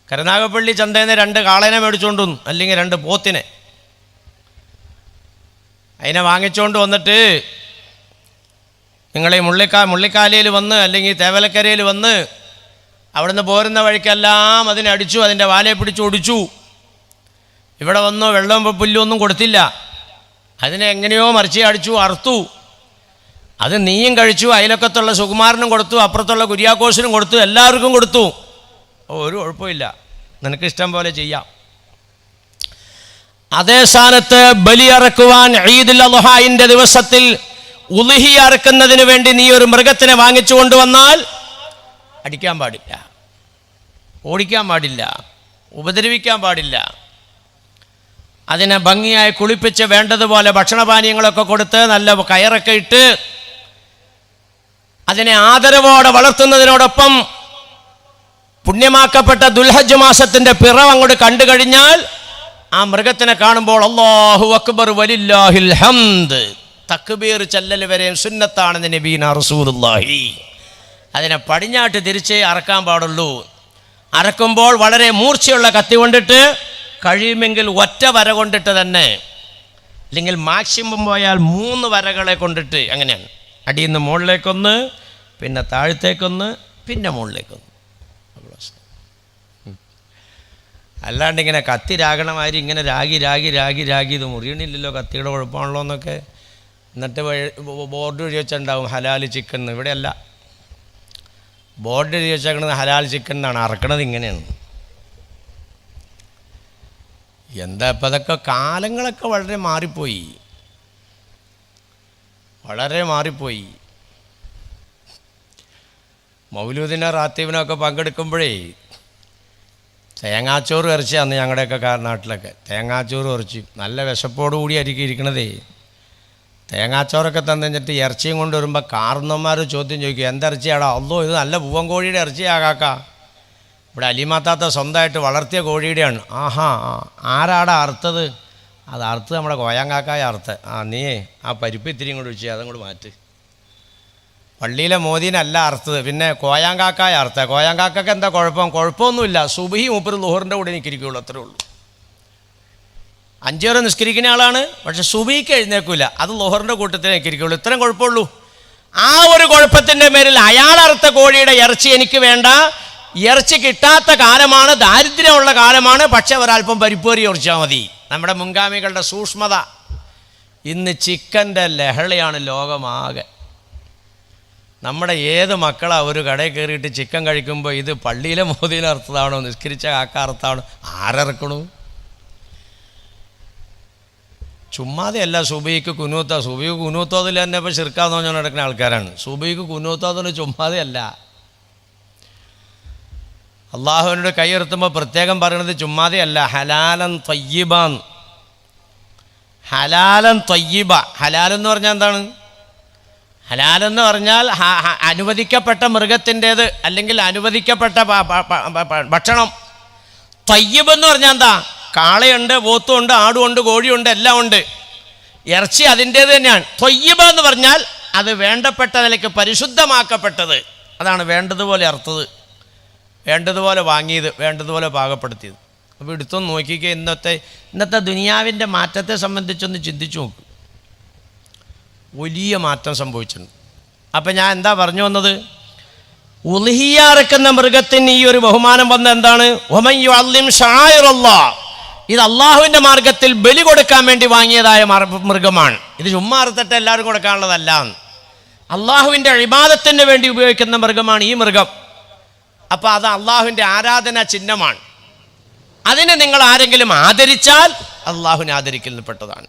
കരുനാഗപ്പള്ളി ചന്തയിൽ നിന്ന് 2 കാളേനെ മേടിച്ചുകൊണ്ട് വന്നു, അല്ലെങ്കിൽ 2 പോത്തിനെ. അതിനെ വാങ്ങിച്ചുകൊണ്ട് വന്നിട്ട് നിങ്ങൾ ഈ മുള്ളിക്കാലയിൽ വന്ന് അല്ലെങ്കിൽ തേവലക്കരയിൽ വന്ന് അവിടുന്ന് പോരുന്ന വഴിക്കെല്ലാം അതിനെ അടിച്ചു, അതിൻ്റെ വാലയെ പിടിച്ച് ഒടിച്ചു. ഇവിടെ വന്നു വെള്ളവും പുല്ലൊന്നും കൊടുത്തില്ല, അതിനെ എങ്ങനെയോ മറിച്ച് അടിച്ചു, അറുത്തു. അത് നീയും കഴിച്ചു, അയലക്കത്തുള്ള സുകുമാരനും കൊടുത്തു, അപ്പുറത്തുള്ള കുര്യാക്കോസിനും കൊടുത്തു, എല്ലാവർക്കും കൊടുത്തു. ഒരു കുഴപ്പമില്ല, നിനക്കിഷ്ടം പോലെ ചെയ്യാം. അതേ സ്ഥാനത്ത് ബലിയറക്കുവാൻ ഈദുൽ അദ്ഹായിൻ്റെ ദിവസത്തിൽ ഉളുഹിയ അറക്കുന്നതിന് വേണ്ടി നീ ഒരു മൃഗത്തിനെ വാങ്ങിച്ചു കൊണ്ടുവന്നാൽ അടിക്കാൻ പാടില്ല, ഓടിക്കാൻ പാടില്ല, ഉപദ്രവിക്കാൻ പാടില്ല. അതിനെ ഭംഗിയായി കുളിപ്പിച്ച് വേണ്ടതുപോലെ ഭക്ഷണപാനീയങ്ങളൊക്കെ കൊടുത്ത് നല്ല കയറൊക്കെ ഇട്ട് അതിനെ ആദരവോടെ വളർത്തുന്നതിനോടൊപ്പം പുണ്യമാക്കപ്പെട്ട ദുൽഹജ്ജ് മാസത്തിൻ്റെ പിറവ് അങ്ങോട്ട് കണ്ടു കഴിഞ്ഞാൽ ആ മൃഗത്തിനെ കാണുമ്പോൾ അല്ലാഹു അക്ബർ വലില്ലാഹിൽ ഹംദ് തക്ബീർ ചല്ലൽ വരെയും സുന്നത്താണെന്ന് നബീന റസൂലുള്ളാഹി. അതിനെ പടിഞ്ഞാട്ട് തിരിച്ചേ അറക്കാൻ പാടുള്ളൂ. അറക്കുമ്പോൾ വളരെ മൂർച്ചയുള്ള കത്തി കൊണ്ടിട്ട്, കഴിയുമെങ്കിൽ ഒറ്റ വര കൊണ്ടിട്ട് തന്നെ, അല്ലെങ്കിൽ മാക്സിമം പോയാൽ 3 വരകളെ കൊണ്ടിട്ട്, അങ്ങനെയാണ്. അടിയിൽ നിന്ന് മുകളിലേക്കൊന്ന്, പിന്നെ താഴത്തേക്കൊന്ന്, പിന്നെ മുകളിലേക്കൊന്ന്. അല്ലാണ്ട് ഇങ്ങനെ കത്തി രാഗണമാതിരി ഇങ്ങനെ രാഗി ഇത് മുറിയണില്ലല്ലോ, കത്തിയുടെ കുഴപ്പമാണല്ലോ എന്നൊക്കെ. എന്നിട്ട് ബോർഡ് എഴുതി വെച്ചിട്ടുണ്ടാവും ഹലാൽ ചിക്കൻ. ഇവിടെയല്ല, ബോർഡ് എഴുതി വെച്ചേക്കണത് ഹലാൽ ചിക്കൻ എന്നാണ്, അറക്കണത് ഇങ്ങനെയാണ്. എന്താ ഇപ്പം അതൊക്കെ കാലങ്ങളൊക്കെ വളരെ മാറിപ്പോയി. മൗലൂദിനോ റാത്തീബിനൊക്കെ പങ്കെടുക്കുമ്പോഴേ തേങ്ങാച്ചോറ് ഇറച്ചി, അന്ന് ഞങ്ങളുടെയൊക്കെ നാട്ടിലൊക്കെ തേങ്ങാച്ചോറ് ഇറച്ചി നല്ല വിശപ്പോടുകൂടി ആയിരിക്കും ഇരിക്കണതേ. തേങ്ങാച്ചോറൊക്കെ തന്നിട്ട് ഇറച്ചിയും കൊണ്ട് വരുമ്പോൾ കാർന്നന്മാർ ചോദ്യം ചോദിക്കും, എന്തിറച്ചിയാടാ? അല്ലോ ഇത് നല്ല പൂവൻ കോഴിയുടെ ഇറച്ചിയാകാക്ക, ഇവിടെ അലിമാത്താത്ത സ്വന്തമായിട്ട് വളർത്തിയ കോഴിയുടെയാണ്. ആഹാ, ആരാടാ അറുത്തത്? അത് അറുത്ത് നമ്മുടെ കോയാങ്കാക്കായ അറുത്ത്. നീ ആ പരിപ്പ് ഇത്തിരി കൊണ്ട് ഒഴിച്ച് അതും കൂടി മാറ്റ്. പള്ളിയിലെ മോദീനല്ല അറുത്തത്, പിന്നെ കോയാങ്കാക്കായ അറുത്ത. കോയാങ്കാക്കൊക്കെ എന്താ കുഴപ്പമൊന്നുമില്ല. സുബഹി മൂപ്പര് ലുഹറിൻ്റെ കൂടെ നിൽക്കിരിക്കുകയുള്ളൂ, അത്രേ ഉള്ളൂ. 5 വരെ നിസ്കരിക്കുന്ന ആളാണ്, പക്ഷെ സുബഹിക്ക് എഴുന്നേക്കില്ല, അത് ലുഹറിൻ്റെ കൂട്ടത്തിൽ നിൽക്കിരിക്കുകയുള്ളൂ. ഇത്രയും കുഴപ്പമുള്ളൂ. ആ ഒരു കുഴപ്പത്തിൻ്റെ പേരിൽ അയാൾ അറുത്ത കോഴിയുടെ ഇറച്ചി എനിക്ക് വേണ്ട, ഇറച്ചി കിട്ടാത്ത കാലമാണ്, ദാരിദ്ര്യമുള്ള കാലമാണ്, പക്ഷെ ഒരല്പം പരിപ്പേറി ഉറച്ചാൽ മതി. നമ്മുടെ മുൻഗാമികളുടെ സൂക്ഷ്മത. ഇന്ന് ചിക്കൻ്റെ ലഹളയാണ് ലോകമാകെ. നമ്മുടെ ഏത് മക്കളാ ഒരു കടയിൽ കയറിയിട്ട് ചിക്കൻ കഴിക്കുമ്പോൾ ഇത് പള്ളിയിലെ മോദീനെ അറുത്തതാണോ, നിസ്കരിച്ച കാക്ക അറുത്താണോ, ആരറക്കണു? ചുമ്മാതെയല്ല സുബഹിക്ക് കുനൂത്ത. സുബഹിക്ക് കുനൂത്തോതിൽ തന്നെ ഇപ്പോൾ ശിർക്കാന്ന് പറഞ്ഞാൽ നടക്കുന്ന ആൾക്കാരാണ്. സുബഹിക്ക് കുനൂത്തോതിന് ചുമ്മാതെയല്ല. അള്ളാഹുവിനോട് കൈയുയർത്തുമ്പോൾ പ്രത്യേകം പറയണത് ചുമ്മാതെയല്ല, ഹലാലൻ ത്വയ്യിബാൻ. ഹലാലൻ ത്വയ്യിബ. ഹലാലെന്ന് പറഞ്ഞാൽ എന്താണ്? ഹലാലെന്ന് പറഞ്ഞാൽ അനുവദിക്കപ്പെട്ട മൃഗത്തിൻ്റേത്, അല്ലെങ്കിൽ അനുവദിക്കപ്പെട്ട ഭക്ഷണം. ത്വയ്യിബ് എന്ന് പറഞ്ഞാൽ എന്താ? കാളയുണ്ട്, പോത്തുണ്ട്, ആടുമുണ്ട്, കോഴിയുണ്ട്, എല്ലാം ഉണ്ട്. ഇറച്ചി അതിൻ്റേത് തന്നെയാണ്. ത്വയ്യിബ എന്ന് പറഞ്ഞാൽ അത് വേണ്ടപ്പെട്ട നിലയ്ക്ക് പരിശുദ്ധമാക്കപ്പെട്ടത്. അതാണ് വേണ്ടതുപോലെ അറുത്തത്, വേണ്ടതുപോലെ വാങ്ങിയത്, വേണ്ടതുപോലെ പാകപ്പെടുത്തിയത്. അപ്പോൾ എടുത്തൊന്ന് നോക്കിക്കുക, ഇന്നത്തെ ദുനിയാവിൻ്റെ മാറ്റത്തെ സംബന്ധിച്ചൊന്ന് ചിന്തിച്ചു നോക്കും. വലിയ മാറ്റം സംഭവിച്ചിട്ടുണ്ട്. അപ്പം ഞാൻ എന്താ പറഞ്ഞു വന്നത്? ഉൽഹിയ അറക്കുന്ന മൃഗത്തിന് ഈ ഒരു ബഹുമാനം വന്ന എന്താണ്? വമൻ യുഅല്ലിം ശആയിറല്ലാഹ്. ഇത് അള്ളാഹുവിൻ്റെ മാർഗത്തിൽ ബലി കൊടുക്കാൻ വേണ്ടി വാങ്ങിയതായ മൃഗമാണ്. ഇത് ചുമ്മാ അറുത്തിട്ട് എല്ലാവരും കൊടുക്കാനുള്ളതല്ല. അള്ളാഹുവിൻ്റെ ഇബാദത്തിന് വേണ്ടി ഉപയോഗിക്കുന്ന മൃഗമാണ് ഈ മൃഗം. അപ്പോൾ അത് അള്ളാഹുവിൻ്റെ ആരാധനാ ചിഹ്നമാണ്. അതിനെ നിങ്ങൾ ആരെങ്കിലും ആദരിച്ചാൽ അള്ളാഹുവിനെ ആദരിക്കൽപ്പെട്ടതാണ്.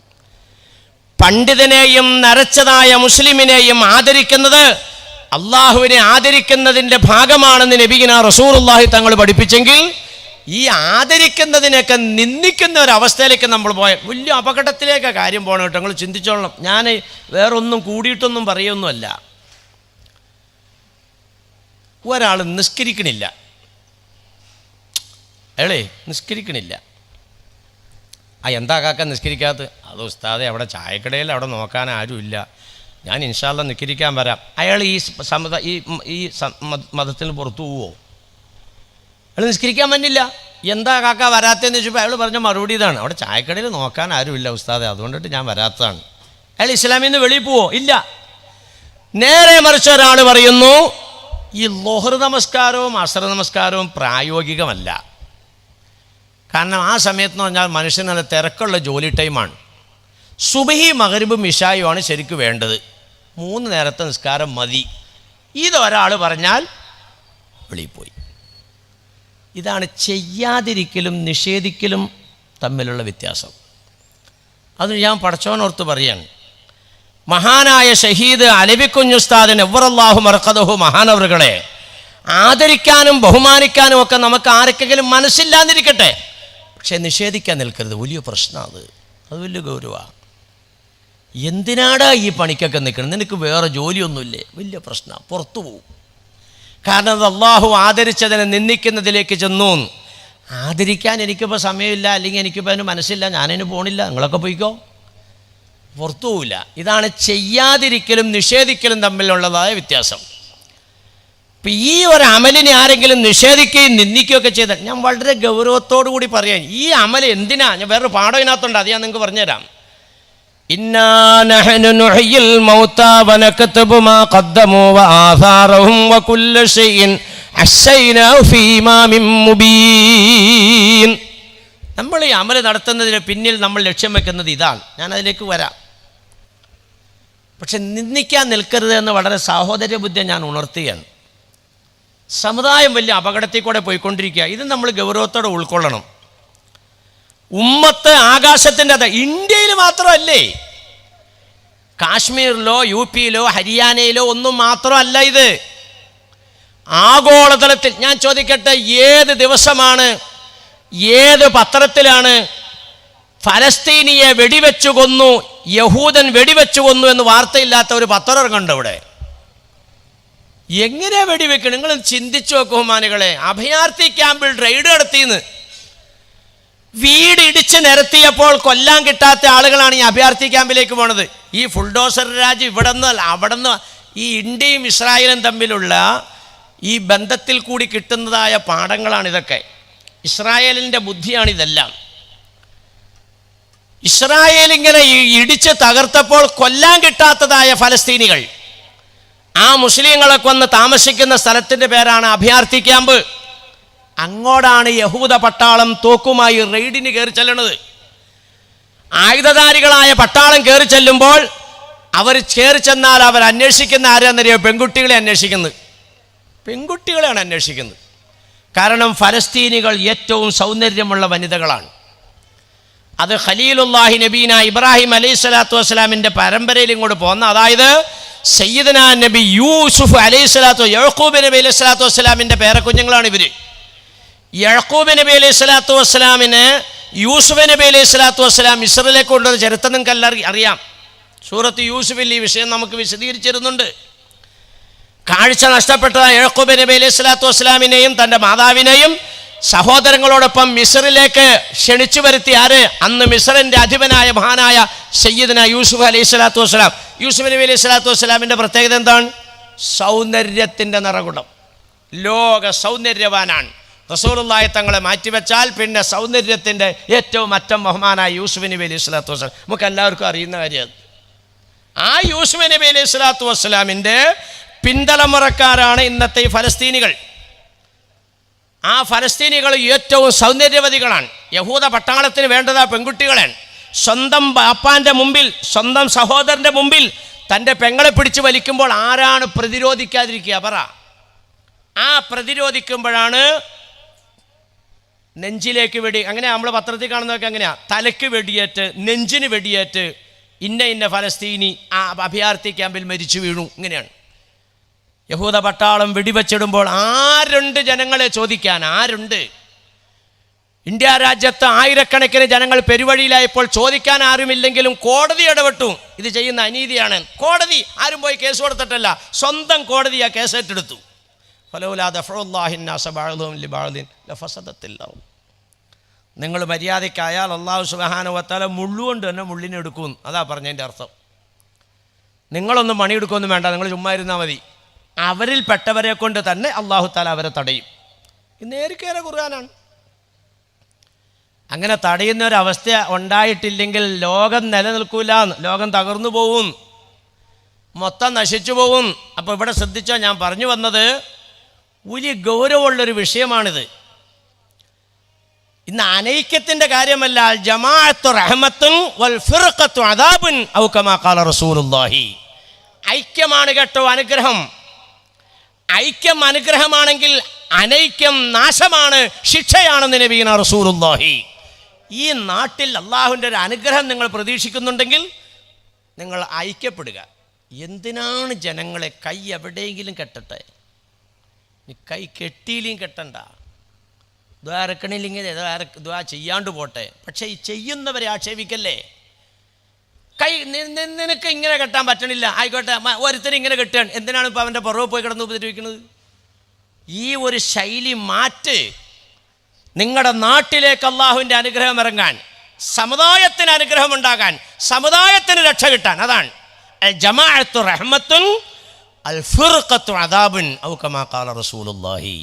പണ്ഡിതനെയും നരച്ചതായ മുസ്ലിമിനെയും ആദരിക്കുന്നത് അള്ളാഹുവിനെ ആദരിക്കുന്നതിൻ്റെ ഭാഗമാണെന്ന് നബിഗിന റസൂലുള്ളാഹി തങ്ങൾ പഠിപ്പിച്ചെങ്കിൽ, ഈ ആദരിക്കുന്നതിനൊക്കെ നിന്ദിക്കുന്ന ഒരവസ്ഥയിലേക്ക് നമ്മൾ പോയ വലിയ അപകടത്തിലേക്ക് കാര്യം പോകണം കേട്ടോ. നിങ്ങൾ ചിന്തിച്ചോളണം. ഞാൻ വേറൊന്നും കൂടിയിട്ടൊന്നും പറയൊന്നുമല്ല. ഒരാൾ നിസ്കരിക്കണില്ല, നിസ്കരിക്കണില്ല. എന്താ കാക്ക നിസ്കരിക്കാത്തത്? അത് ഉസ്താദെ അവിടെ ചായക്കടയിൽ അവിടെ നോക്കാൻ ആരുമില്ല, ഞാൻ ഇൻഷാ അല്ലാഹ് നിസ്കരിക്കാൻ വരാം. അയാൾ ഈ മതത്തിന് പുറത്തു പോവോ? അയാൾ നിസ്കരിക്കാൻ പറ്റില്ല. എന്താ കാക്ക വരാത്തതെന്ന് ചോദിച്ചപ്പോൾ അയാൾ പറഞ്ഞ മറുപടി ഇതാണ്, അവിടെ ചായക്കടയിൽ നോക്കാൻ ആരുമില്ല ഉസ്താദെ, അതുകൊണ്ടിട്ട് ഞാൻ വരാത്തതാണ്. അയാൾ ഇസ്ലാമിൽ നിന്ന് വെളിയിൽ പോവോ? ഇല്ല. നേരെ മറിച്ച് ഒരാൾ പറയുന്നു ഈ ളുഹർ നമസ്കാരവും അസ്ർ നമസ്കാരവും പ്രായോഗികമല്ല. കാരണം ആ സമയത്തെന്ന് പറഞ്ഞാൽ മനുഷ്യന് നല്ല തിരക്കുള്ള ജോലി ടൈമാണ്. സുബഹി മഗ്രിബും ഇശായുമാണ് ശരിക്കും വേണ്ടത്. 3 നേരത്തെ നിസ്കാരം മതി. ഇതൊരാൾ പറഞ്ഞാൽ വെളിയിൽ പോയി. ഇതാണ് ചെയ്യാതിരിക്കലും നിഷേധിക്കലും തമ്മിലുള്ള വ്യത്യാസം. അത് ഞാൻ പടച്ചോനോർത്ത് പറയാണ്. മഹാനായ ഷഹീദ് അലവിക്കുഞ്ഞുസ്താദിന് എവ്വറല്ലാഹു മർഖദഹു മഹാനവറുകളെ ആദരിക്കാനും ബഹുമാനിക്കാനും ഒക്കെ നമുക്ക് ആർക്കെങ്കിലും മനസ്സില്ലാന്നിരിക്കട്ടെ, പക്ഷെ നിഷേധിക്കാൻ നിൽക്കരുത്. വലിയ പ്രശ്നമാണ് അത് വലിയ ഗൗരവമാണ്. എന്തിനാടാ ഈ പണിക്കൊക്കെ നിൽക്കണം, നിനക്ക് വേറെ ജോലിയൊന്നുമില്ലേ? വലിയ പ്രശ്നമാണ്, പുറത്തു പോവും. കാരണം അത് അള്ളാഹു ആദരിച്ചതിനെ നിന്ദിക്കുന്നതിലേക്ക് ചെന്നു. ആദരിക്കാൻ എനിക്കിപ്പോൾ സമയമില്ല, അല്ലെങ്കിൽ എനിക്കിപ്പോൾ അതിന് മനസ്സില്ല, ഞാനതിന് പോകണില്ല, നിങ്ങളൊക്കെ പോയിക്കോ, പുറത്തു പോവില്ല. ഇതാണ് ചെയ്യാതിരിക്കലും നിഷേധിക്കലും തമ്മിലുള്ളതായ വ്യത്യാസം. ഇപ്പം ഈ ഒരു അമലിനെ ആരെങ്കിലും നിഷേധിക്കുകയും നിന്ദിക്കുകയൊക്കെ ചെയ്താൽ ഞാൻ വളരെ ഗൗരവത്തോടു കൂടി പറയാൻ, ഈ അമൽ എന്തിനാ, ഞാൻ വേറൊരു പാഠം ഇതിനകത്തുണ്ട്, അത് ഞാൻ നിങ്ങൾക്ക് പറഞ്ഞുതരാം. ഇന്നാ നഹ്നു നുഹ്യിൽ മൗതാ വനക്തുബു മാ ഖദ്ദമൂ വആസാറഹും വകുല്ല ശൈഇൻ അഹ്സൈനാഹു ഫീ ഇമാമിൻ മുബീൻ. നമ്മൾ ഈ അമൽ നടത്തുന്നതിന് പിന്നിൽ നമ്മൾ ലക്ഷ്യം വെക്കുന്നത് ഇതാണ്. ഞാൻ അതിലേക്ക് വരാം. പക്ഷെ നിന്ദിക്കാൻ നിൽക്കരുത് എന്ന് വളരെ സാഹോദര്യ ബുദ്ധിയെ ഞാൻ ഉണർത്തുകയാണ്. സമുദായം വലിയ അപകടത്തിൽ കൂടെ പോയിക്കൊണ്ടിരിക്കുക. ഇത് നമ്മൾ ഗൗരവത്തോടെ ഉൾക്കൊള്ളണം. ഉമ്മത്ത് ആകാശത്തിൻ്റെ അത് ഇന്ത്യയിൽ മാത്രമല്ലേ, കാശ്മീരിലോ യു പിയിലോ ഹരിയാനയിലോ ഒന്നും മാത്രമല്ല ഇത്. ആഗോളതലത്തിൽ ഞാൻ ചോദിക്കട്ടെ, ഏത് ദിവസമാണ്, ഏത് പത്രത്തിലാണ് ഫലസ്തീനിയെ വെടിവെച്ചു കൊന്നു, യഹൂദൻ വെടിവെച്ചു കൊന്നു എന്ന് വാർത്തയില്ലാത്ത ഒരു പത്രം ഇറങ്ങുന്നുണ്ട് ഇവിടെ? എങ്ങനെയാ വെടിവെക്കണം? നിങ്ങൾ ചിന്തിച്ചു നോക്കൂ മാനുകളെ. അഭയാർത്ഥി ക്യാമ്പിൽ റെയ്ഡ് നടത്തിയെന്ന്, വീട് ഇടിച്ച് നിരത്തിയപ്പോൾ കൊല്ലാൻ കിട്ടാത്ത ആളുകളാണ് ഈ അഭയാർത്ഥി ക്യാമ്പിലേക്ക് പോണത്. ഈ ഫുൾഡോസർ രാജ് ഇവിടെ നിന്ന് അവിടെ നിന്ന് ഈ ഇന്ത്യയും ഇസ്രായേലും തമ്മിലുള്ള ഈ ബന്ധത്തിൽ കൂടി കിട്ടുന്നതായ പാഠങ്ങളാണിതൊക്കെ. ഇസ്രായേലിൻ്റെ ബുദ്ധിയാണിതെല്ലാം. ഇസ്രായേൽ ഇങ്ങനെ ഇടിച്ച് തകർത്തപ്പോൾ കൊല്ലാൻ കിട്ടാത്തതായ ഫലസ്തീനികൾ, ആ മുസ്ലിങ്ങളൊക്കെ വന്ന് താമസിക്കുന്ന സ്ഥലത്തിൻ്റെ പേരാണ് അഭയാർത്ഥി ക്യാമ്പ്. അങ്ങോട്ടാണ് യഹൂദ പട്ടാളം തോക്കുമായി റെയ്ഡിന് കയറി ചെല്ലണത്. ആയുധധാരികളായ പട്ടാളം കയറി ചെല്ലുമ്പോൾ അവർ കയറി ചെന്നാൽ അവർ അന്വേഷിക്കുന്ന ആരാന്നറിയോ? പെൺകുട്ടികളെ അന്വേഷിക്കുന്നത്, പെൺകുട്ടികളെയാണ് അന്വേഷിക്കുന്നത്. കാരണം ഫലസ്തീനികൾ ഏറ്റവും സൗന്ദര്യമുള്ള വനിതകളാണ്. അത് ഖലീലുല്ലാഹി നബീന ഇബ്രാഹിം അലൈഹി സ്വലാത്തു വസ്സലാമിൻ്റെ പരമ്പരയിൽ ഇങ്ങോട്ട് പോന്ന, അതായത് സയ്യിദന നബി യൂസുഫ് അലൈഹി സ്വലാത്തു യഅ്ഖൂബ് നബി അലൈഹി സ്വലാത്തു വസ്സലാമിൻ്റെ പേരക്കുഞ്ഞുങ്ങളാണ് ഇവർ. യഅ്ഖൂബ് നബി അലൈഹി സ്വലാത്തു വസ്സലാമിന് യൂസുഫ് നബി അലൈഹി സ്വലാത്തു വസ്സലാം മിസ്റിലേക്ക് കൊണ്ടുവന്ന ചരിത്രം നിങ്ങൾക്ക് അറിയാം. സൂറത്ത് യൂസുഫിൽ ഈ വിഷയം നമുക്ക് വിശദീകരിച്ചിരുന്നുണ്ട്. കാഴ്ച നഷ്ടപ്പെട്ട യഅ്ഖൂബ് നബി അലൈഹി സ്വലാത്തു വസ്സലാമിനെയും തൻ്റെ മാതാവിനെയും സഹോദരങ്ങളോടൊപ്പം മിസ്റിലേക്ക് ക്ഷണിച്ചു വരുത്തി ആര്? അന്ന് മിസ്റിൻ്റെ അധിപനായ മഹാനായ സയ്യിദന യൂസുഫ് അലൈഹി സ്വലാത്തു വസ്സലാം. യൂസുഫ് നബി അലൈഹി സ്വലാത്തു വസ്സലാമിൻ്റെ പ്രത്യേകത എന്താണ്? സൗന്ദര്യത്തിൻ്റെ നിറകുടം, ലോക സൗന്ദര്യവാനാണ്. റസൂലുള്ളാഹി തങ്ങളെ മാറ്റിവെച്ചാൽ പിന്നെ സൗന്ദര്യത്തിൻ്റെ ഏറ്റവും അറ്റം ബഹുമാനായ യൂസുഫ് നബി അലൈഹി സ്വലാത്തു വസ്സലാം നമുക്ക് എല്ലാവർക്കും അറിയുന്ന കാര്യമാണ്. ആ യൂസുഫ് നബി അലൈഹി സ്വലാത്തു വസ്സലാമിൻ്റെ പിന്തലമുറക്കാരാണ് ഇന്നത്തെ ഈ ഫലസ്തീനികൾ. ആ ഫലസ്തീനികൾ ഏറ്റവും സൗന്ദര്യവതികളാണ്. യഹൂദ പട്ടാളത്തിന് വേണ്ടത് ആ പെൺകുട്ടികളാണ്. സ്വന്തം ബാപ്പാൻ്റെ മുമ്പിൽ, സ്വന്തം സഹോദരൻ്റെ മുമ്പിൽ തൻ്റെ പെങ്ങളെ പിടിച്ച് വലിക്കുമ്പോൾ ആരാണ് പ്രതിരോധിക്കാതിരിക്കുക? പറ. ആ പ്രതിരോധിക്കുമ്പോഴാണ് നെഞ്ചിലേക്ക് വെടി. അങ്ങനെ നമ്മൾ പത്രത്തിൽ കാണുന്നതൊക്കെ അങ്ങനെയാ, തലയ്ക്ക് വെടിയേറ്റ്, നെഞ്ചിന് വെടിയേറ്റ് ഇന്ന ഫലസ്തീനി ആ അഭയാർത്ഥി ക്യാമ്പിൽ മരിച്ചു വീണു. ഇങ്ങനെയാണ്. യഹൂദ പട്ടാളം വെടിവെച്ചിടുമ്പോൾ ആരുണ്ട് ജനങ്ങളെ ചോദിക്കാൻ? ആരുണ്ട്? ഇന്ത്യ രാജ്യത്ത് ആയിരക്കണക്കിന് ജനങ്ങൾ പെരുവഴിയിലായപ്പോൾ ചോദിക്കാൻ ആരുമില്ലെങ്കിലും കോടതി ഇടപെട്ടു. ഇത് ചെയ്യുന്ന അനീതിയാണ്. കോടതി ആരും പോയി കേസ് കൊടുത്തിട്ടല്ല, സ്വന്തം കോടതി ആ കേസെടുത്തു. നിങ്ങൾ മര്യാദയ്ക്കായാൽ അള്ളാഹു സുബ്ഹാനഹു വ തആല മുള്ളുകൊണ്ട് തന്നെ മുള്ളിനെടുക്കും. അതാ പറഞ്ഞതിൻ്റെ അർത്ഥം. നിങ്ങളൊന്നും പണിയെടുക്കൊന്നും വേണ്ട, നിങ്ങൾ ചുമ്മാ ഇരുന്നാൽ മതി. അവരിൽ പെട്ടവരെ കൊണ്ട് തന്നെ അള്ളാഹു തആല അവരെ തടയും. ഇത് നേരിക്കേറെ ഖുർആനാണ്. അങ്ങനെ തടയുന്ന ഒരവസ്ഥ ഉണ്ടായിട്ടില്ലെങ്കിൽ ലോകം നിലനിൽക്കൂല, ലോകം തകർന്നു പോവും, മൊത്തം നശിച്ചു പോവും. അപ്പോൾ ഇവിടെ ശ്രദ്ധിച്ചോ, ഞാൻ പറഞ്ഞു വന്നത് വലിയ ഗൗരവമുള്ളൊരു വിഷയമാണിത്. ഇന്ന് അനൈക്യത്തിൻ്റെ കാര്യമല്ല. ജമാഅത്തു റഹ്മത്തുൻ വൽ ഫിർഖത്തു അദാബുൻ ഔ കമാ ഖാല റസൂലുള്ളാഹി. ഐക്യമാണ് കേട്ടോ അനുഗ്രഹം. ഐക്യം അനുഗ്രഹമാണെങ്കിൽ അനൈക്യം നാശമാണ്, ശിക്ഷയാണെന്ന് നബിയുനാ റസൂലുള്ളാഹി. ഈ നാട്ടിൽ അള്ളാഹുവിൻ്റെ ഒരു അനുഗ്രഹം നിങ്ങൾ പ്രതീക്ഷിക്കുന്നുണ്ടെങ്കിൽ നിങ്ങൾ ഐക്യപ്പെടുക. എന്തിനാണ് ജനങ്ങളെ കൈ എവിടെയെങ്കിലും കെട്ടട്ടെ, കൈ കെട്ടിയില്ലെങ്കിൽ കെട്ടണ്ട, ദ്വാ ഇറക്കണില്ലെങ്കിൽ ദ്വാ ചെയ്യാണ്ട് പോട്ടെ. പക്ഷേ ഈ ചെയ്യുന്നവരെ ആക്ഷേപിക്കല്ലേ. കൈ നിനക്ക് ഇങ്ങനെ കെട്ടാൻ പറ്റണില്ല, ആയിക്കോട്ടെ, ഒരുത്തരും ഇങ്ങനെ കെട്ടുകയാണ്, എന്തിനാണ് ഇപ്പോൾ അവൻ്റെ പുറകെ പോയി കിടന്ന് ഉപദ്രവിക്കുന്നത്? ഈ ഒരു ശൈലി മാറ്റ്. നിങ്ങളുടെ നാട്ടിലേക്ക് അള്ളാഹുവിൻ്റെ അനുഗ്രഹം ഇറങ്ങാൻ, സമുദായത്തിന് അനുഗ്രഹം ഉണ്ടാകാൻ, സമുദായത്തിന് രക്ഷ കിട്ടാൻ. അതാണ് ജമാഅത്തു റഹ്മത്തുൻ അൽ ഫിർഖത്തു അദാബുൻ ഔ കമാ ഖാല റസൂലുള്ളാഹി.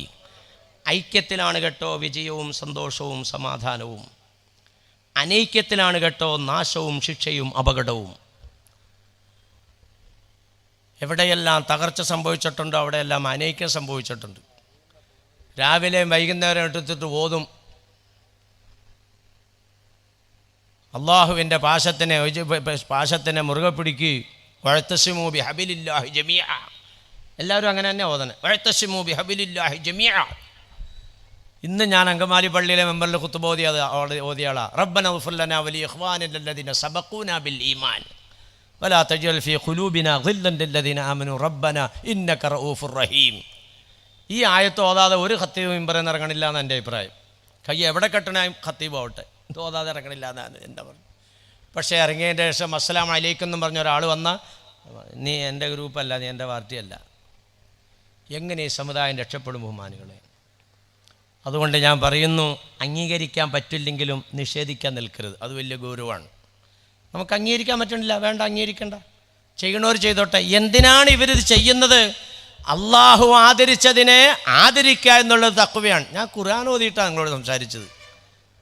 ഐക്യത്തിലാണ് കേട്ടോ വിജയവും സന്തോഷവും സമാധാനവും. അനൈക്യത്തിലാണ് കേട്ടോ നാശവും ശിക്ഷയും അപകടവും. എവിടെയെല്ലാം തകർച്ച സംഭവിച്ചിട്ടുണ്ടോ അവിടെയെല്ലാം അനൈക്യം സംഭവിച്ചിട്ടുണ്ട്. രാവിലെയും വൈകുന്നേരം എടുത്തിട്ട് ഓതും, അള്ളാഹുവിൻ്റെ പാശത്തിനെ മുറുകെ പിടിക്കുക, വഅ്തസിമൂ ബിഹബിലില്ലാഹി ജമീഅ. എല്ലാവരും അങ്ങനെ തന്നെ ഓതണേ, വഅ്തസിമൂ ബിഹബിലില്ലാഹി ജമീഅ. ഇന്ന് ഞാൻ അങ്കമാലി പള്ളിയിലെ മെമ്പറിൽ ഖുത്ബ ഓതിയാളാ. റബ്ബന ഇഗ്ഫിർ ലനാ വലി ഇഖ്വാനില്ലദീന സബഖൂനാ ബിൽ ഈമാൻ വലാ തജ്അൽ ഫീ ഖുലൂബിനാ ഗില്ലൻ ലില്ലദീന ആമനൂ റബ്ബന ഇന്നക റഊഫുർ റഹീം. ഈ ആയത്ത് ഓതാതെ ഒരു ഖത്തീബ് മെമ്പറിൽ നിന്ന് ഇറങ്ങണില്ല എന്ന് എൻ്റെ അഭിപ്രായം. കൈ എവിടെ കെട്ടണ ഖത്തീബ് ആവട്ടെ, ഇത് ഓതാതെ ഇറങ്ങണില്ല എന്നാണ് എൻ്റെ പറഞ്ഞു. പക്ഷേ ഇറങ്ങിയതിൻ്റെ ശേഷം അസ്സലാമു അലൈക്കും എന്നും പറഞ്ഞ ഒരാൾ വന്നാൽ, നീ എൻ്റെ ഗ്രൂപ്പല്ല, നീ എൻ്റെ പാർട്ടിയല്ല. എങ്ങനെ ഈ സമുദായം രക്ഷപ്പെടും ബഹുമാനികളെ? അതുകൊണ്ട് ഞാൻ പറയുന്നു, അംഗീകരിക്കാൻ പറ്റില്ലെങ്കിലും നിഷേധിക്കാൻ നിൽക്കരുത്. അത് വലിയ ഗൗരവമാണ്. നമുക്ക് അംഗീകരിക്കാൻ പറ്റണില്ല, വേണ്ട, അംഗീകരിക്കണ്ട, ചെയ്യണവർ ചെയ്തോട്ടെ. എന്തിനാണ് ഇവരിത് ചെയ്യുന്നത്? അള്ളാഹു ആദരിച്ചതിനെ ആദരിക്കുക എന്നുള്ളത് തഖ്വയാണ്. ഞാൻ ഖുർആൻ ഓതിയിട്ടാണ് നിങ്ങളോട് സംസാരിച്ചത്.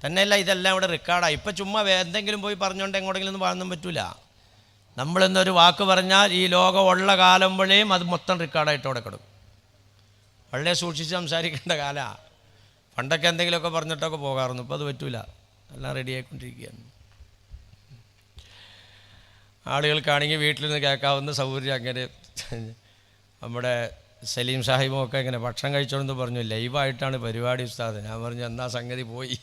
തന്നെയല്ല, ഇതെല്ലാം ഇവിടെ റെക്കോർഡായി. ഇപ്പം ചുമ്മാ എന്തെങ്കിലും പോയി പറഞ്ഞുകൊണ്ട് എങ്ങോട്ടെങ്കിലും ഒന്നും പാടാൻ പറ്റൂല. നമ്മളെന്നൊരു വാക്ക് പറഞ്ഞാൽ ഈ ലോകം ഉള്ള കാലം വഴിയും അത് മൊത്തം റെക്കോർഡായിട്ട് അവിടെ കിടക്കും. വളരെ സൂക്ഷിച്ച് സംസാരിക്കേണ്ട കാലമാണ്. പണ്ടൊക്കെ എന്തെങ്കിലുമൊക്കെ പറഞ്ഞിട്ടൊക്കെ പോകാറുണ്ട്, ഇപ്പോൾ അത് പറ്റൂല, എല്ലാം റെഡിയായിക്കൊണ്ടിരിക്കുകയാണ്. ആളുകൾക്കാണെങ്കിൽ വീട്ടിൽ നിന്ന് കേൾക്കാവുന്ന സൗകര്യം. അങ്ങനെ നമ്മുടെ സലീം സാഹിബും ഒക്കെ ഇങ്ങനെ ഭക്ഷണം കഴിച്ചോളെന്ന് പറഞ്ഞു, ലൈവായിട്ടാണ് പരിപാടി ഉസ്താദ്. ഞാൻ പറഞ്ഞു, എന്നാ സംഗതി പോയി,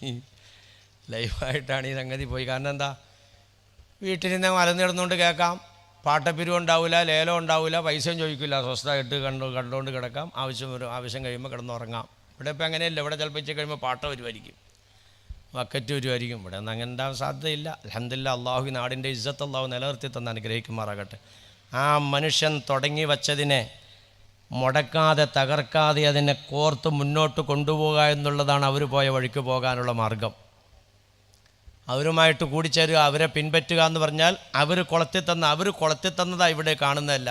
ലൈവായിട്ടാണ് ഈ സംഗതി പോയി. കാരണം എന്താ, വീട്ടിൽ നിന്ന് മലന്നിടുന്നുകൊണ്ട് കേൾക്കാം, പാട്ടപ്പിരിവ് ഉണ്ടാവില്ല, ലേലം ഉണ്ടാവില്ല, പൈസയും ചോദിക്കില്ല, സ്വസ്ഥമായിട്ട് കണ്ടുകൊണ്ട് കിടക്കാം. ആവശ്യം കഴിയുമ്പോൾ കിടന്നുറങ്ങാം. ഇവിടെ ഇപ്പം അങ്ങനെയല്ല. ഇവിടെ ചിലപ്പോൾ വെച്ച് കഴിയുമ്പോൾ പാട്ട വരുമായിരിക്കും, വക്കറ്റ് വരുമായിരിക്കും. ഇവിടെ ഒന്നും അങ്ങനെ ഉണ്ടാകാൻ സാധ്യതയില്ല. അൽഹംദുലില്ലാഹ്, അള്ളാഹു നാടിൻ്റെ ഇസ്സത്ത് അള്ളാഹു നിലനിർത്തി തന്ന് അനുഗ്രഹിക്കുമാറാകട്ടെ. ആ മനുഷ്യൻ തുടങ്ങി വച്ചതിനെ മുടക്കാതെ തകർക്കാതെ അതിനെ കോർത്ത് മുന്നോട്ട് കൊണ്ടുപോകുക എന്നുള്ളതാണ് അവർ പോയ വഴിക്ക് പോകാനുള്ള മാർഗം. അവരുമായിട്ട് കൂടിച്ചേരുക, അവരെ പിൻപറ്റുക എന്ന് പറഞ്ഞാൽ അവർ കൊളത്തി തന്നതാണ് ഇവിടെ കാണുന്നതല്ല.